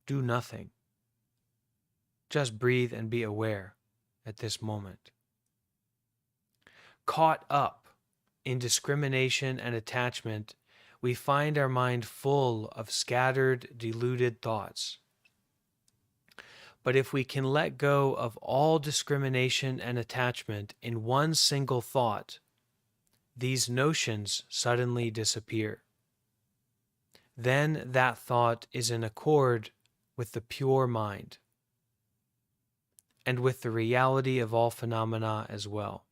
Do nothing. Just breathe and be aware at this moment. Caught up in discrimination and attachment, we find our mind full of scattered, deluded thoughts. But if we can let go of all discrimination and attachment in one single thought, these notions suddenly disappear. Then that thought is in accord with the pure mind and with the reality of all phenomena as well.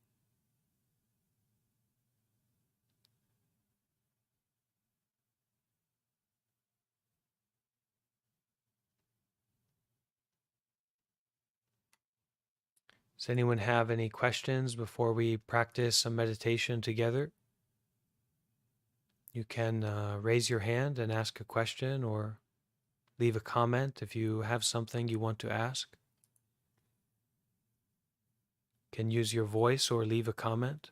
Does anyone have any questions before we practice some meditation together? You can raise your hand and ask a question, or leave a comment if you have something you want to ask. You can use your voice or leave a comment.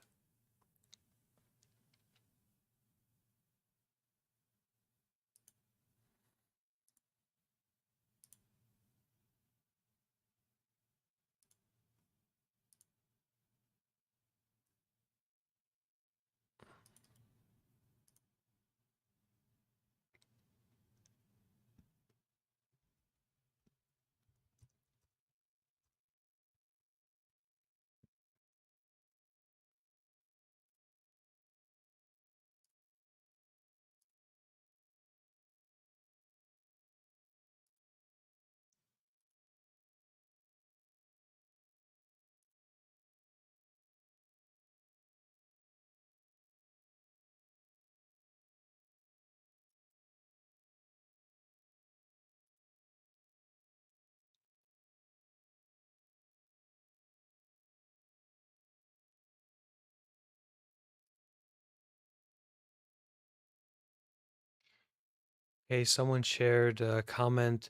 Okay, someone shared a comment.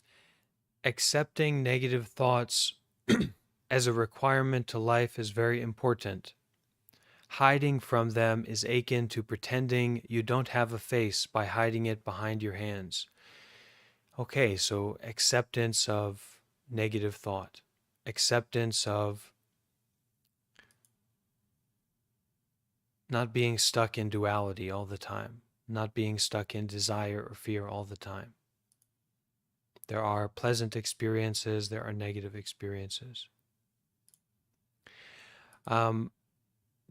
Accepting negative thoughts as a requirement to life is very important. Hiding from them is akin to pretending you don't have a face by hiding it behind your hands. Okay, so acceptance of negative thought, acceptance of not being stuck in duality all the time, not being stuck in desire or fear all the time. There are pleasant experiences, there are negative experiences.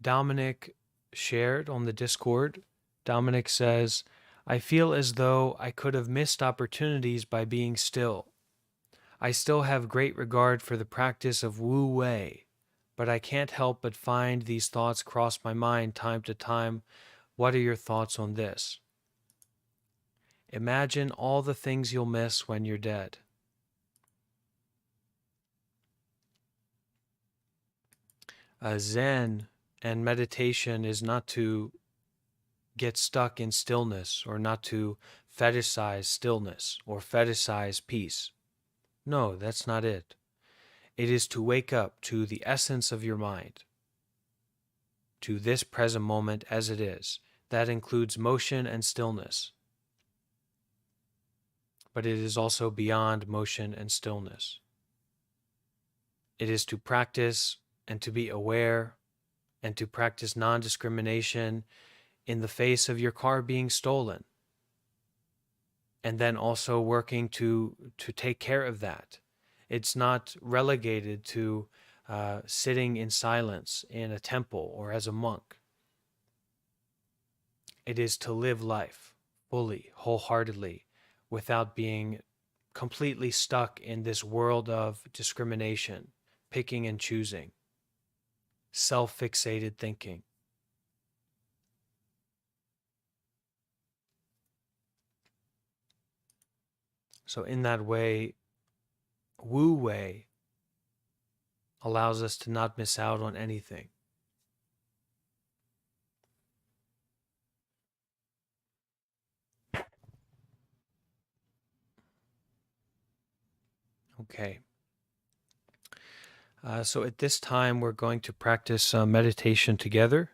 Dominic shared on the Discord. Dominic says, I feel as though I could have missed opportunities by being still. I still have great regard for the practice of Wu Wei, but I can't help but find these thoughts cross my mind time to time. What are your thoughts on this? Imagine all the things you'll miss when you're dead. Zen and meditation is not to get stuck in stillness, or not to fetishize stillness or fetishize peace. No, that's not it. It is to wake up to the essence of your mind, to this present moment as it is. That includes motion and stillness, but it is also beyond motion and stillness. It is to practice and to be aware and to practice non-discrimination in the face of your car being stolen, and then also working to take care of that. It's not relegated to sitting in silence in a temple or as a monk. It is to live life fully, wholeheartedly, without being completely stuck in this world of discrimination, picking and choosing, self-fixated thinking. So in that way, Wu Wei allows us to not miss out on anything. Okay. So at this time, we're going to practice meditation together.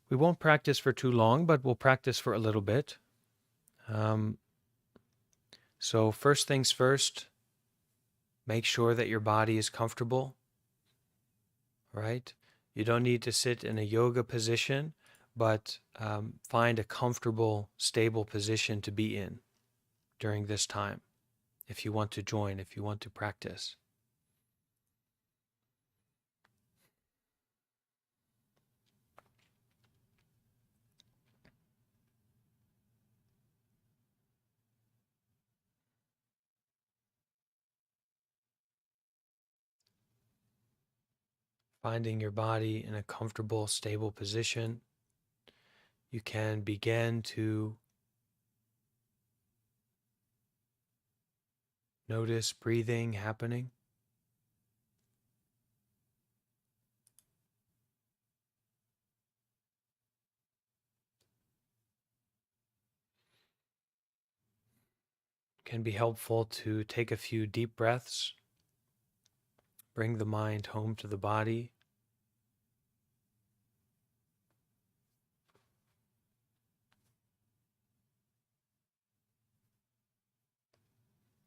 We won't practice for too long, but we'll practice for a little bit. So first things first, make sure that your body is comfortable, right? You don't need to sit in a yoga position, but find a comfortable, stable position to be in during this time, if you want to join, if you want to practice. Finding your body in a comfortable, stable position, you can begin to notice breathing happening. can be helpful to take a few deep breaths, bring the mind home to the body,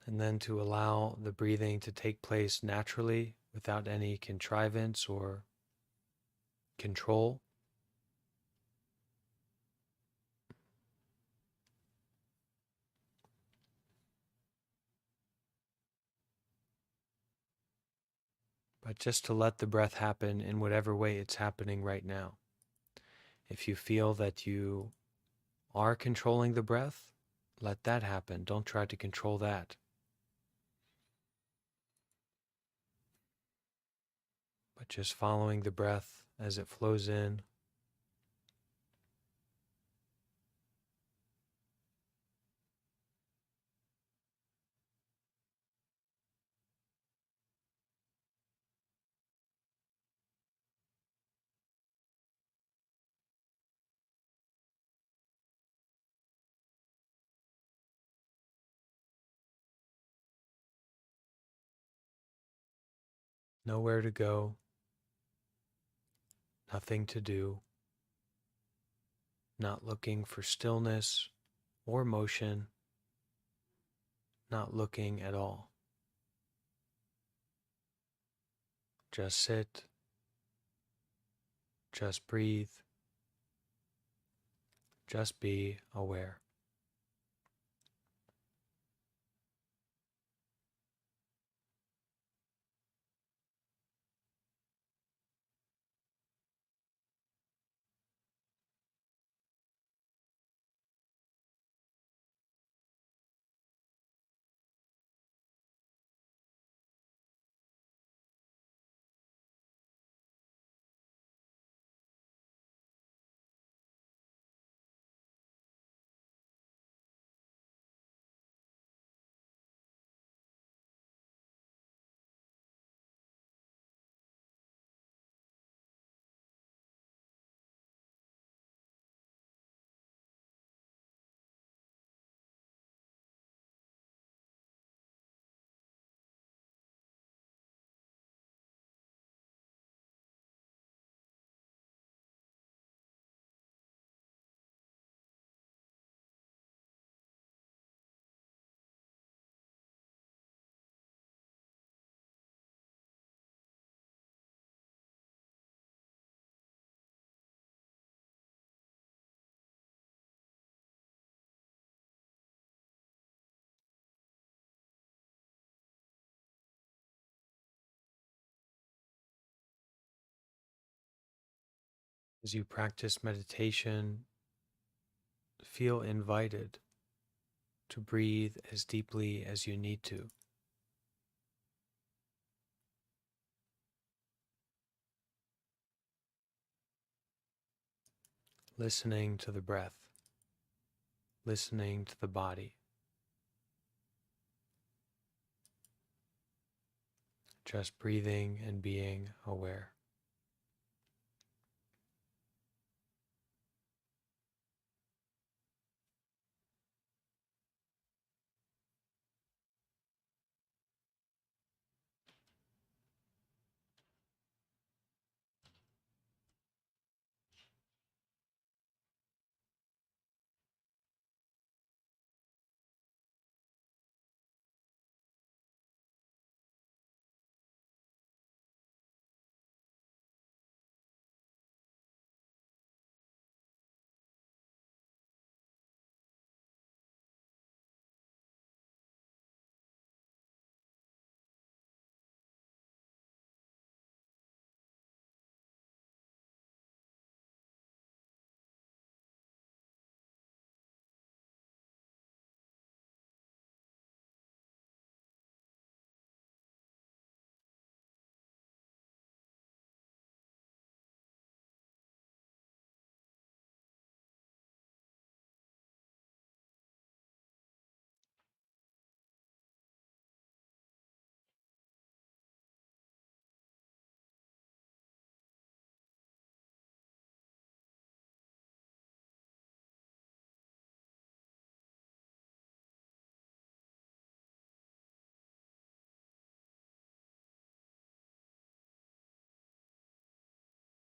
and then to allow the breathing to take place naturally without any contrivance or control. But just to let the breath happen in whatever way it's happening right now. If you feel that you are controlling the breath, let that happen. Don't try to control that. But just following the breath as it flows in. Nowhere to go, nothing to do, not looking for stillness or motion, not looking at all. Just sit, just breathe, just be aware. As you practice meditation, feel invited to breathe as deeply as you need to. Listening to the breath, listening to the body, just breathing and being aware.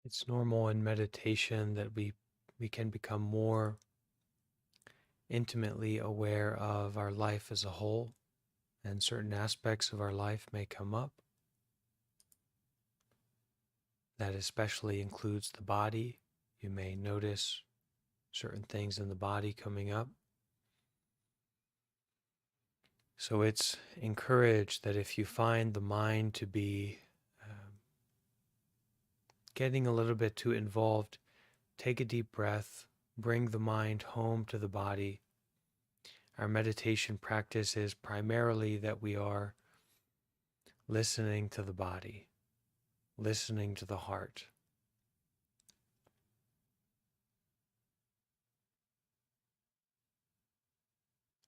It's normal in meditation that we can become more intimately aware of our life as a whole, and certain aspects of our life may come up. That especially includes the body. You may notice certain things in the body coming up. So it's encouraged that if you find the mind to be getting a little bit too involved, take a deep breath, bring the mind home to the body. Our meditation practice is primarily that we are listening to the body, listening to the heart.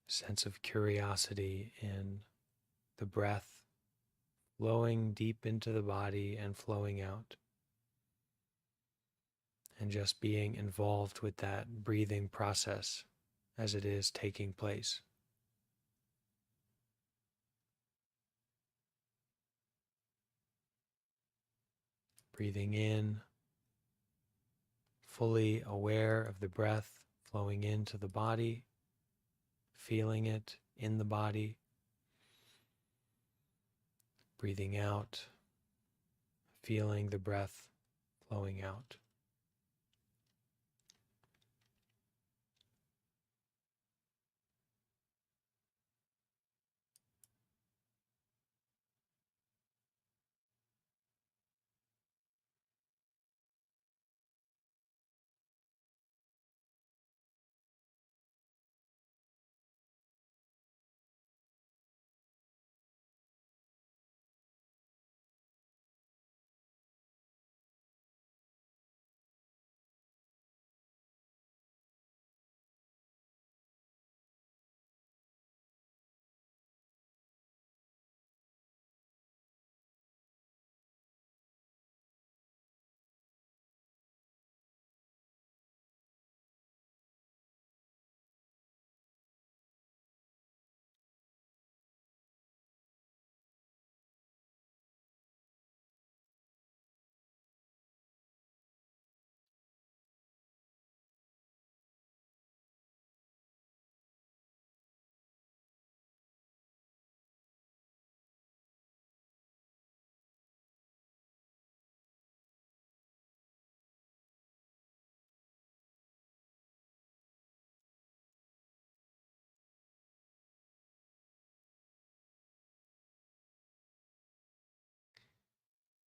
Sense of curiosity in the breath flowing deep into the body and flowing out. And just being involved with that breathing process as it is taking place. Breathing in, fully aware of the breath flowing into the body, feeling it in the body. Breathing out, feeling the breath flowing out.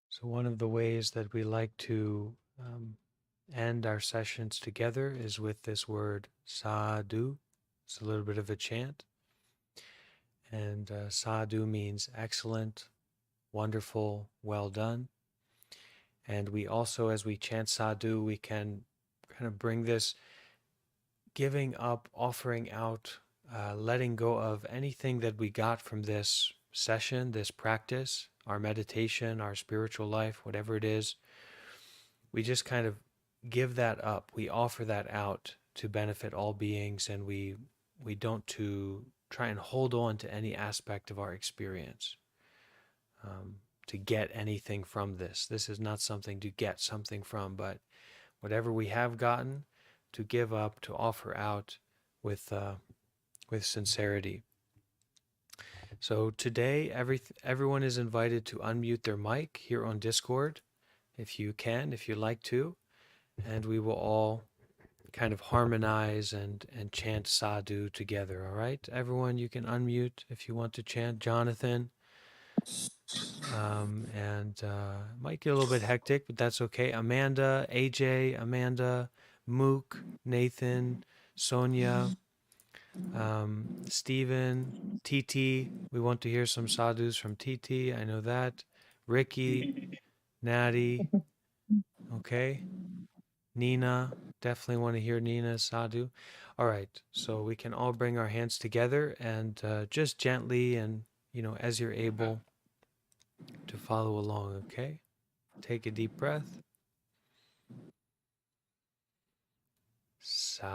So one of the ways that we like to end our sessions together is with this word sadhu. It's a little bit of a chant. And sadhu means excellent, wonderful, well done. And we also, as we chant sadhu, we can kind of bring this giving up, offering out, letting go of anything that we got from this session, this practice, our meditation, our spiritual life, whatever it is. We just kind of give that up. We offer that out to benefit all beings, and we don't to try and hold on to any aspect of our experience, to get anything from this. This is not something to get something from, but whatever we have gotten, to give up, to offer out with sincerity. So today, everyone is invited to unmute their mic here on Discord, if you can, if you like to, and we will all kind of harmonize and chant sadhu together. All right, everyone, you can unmute if you want to chant. Jonathan, and might get a little bit hectic, but that's okay. Amanda, AJ, Amanda, Mook, Nathan, Sonia, Stephen, TT. We want to hear some sadhus from TT. I know that. Ricky, Natty, okay. Nina, definitely want to hear Nina sadhu. All right, so we can all bring our hands together and just gently and as you're able to follow along. Okay, take a deep breath. Sadhu.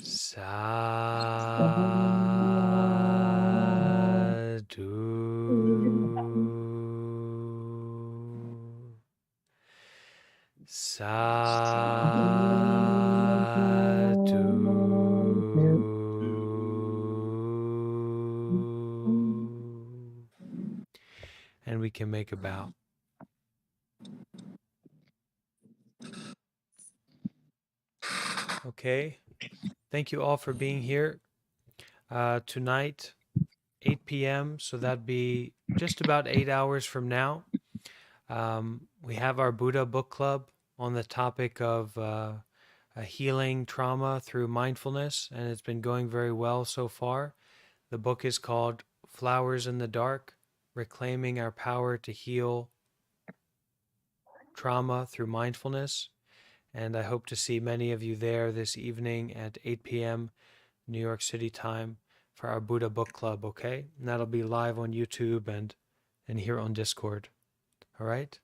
Sadhu. And we can make a bow. Okay. Thank you all for being here. Tonight, 8 p.m., so that'd be just about 8 hours from now. We have our Buddha book club on the topic of healing trauma through mindfulness, and it's been going very well so far. The book is called Flowers in the Dark, Reclaiming Our Power to Heal Trauma Through Mindfulness. And I hope to see many of you there this evening at 8 p.m. New York City time for our Buddha book club, okay? And that'll be live on YouTube and here on Discord. All right?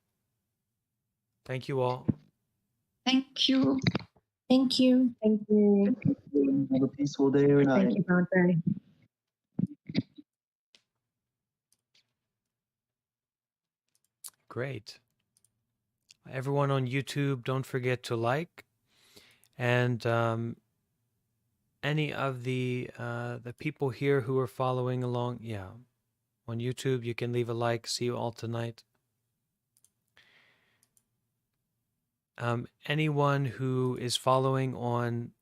Thank you all. Thank you. Thank you. Thank you. Have a peaceful day or night. Thank you, Bante. Great. Everyone on YouTube, don't forget to like. And any of the people here who are following along, yeah, on YouTube, you can leave a like. See you all tonight. Anyone who is following on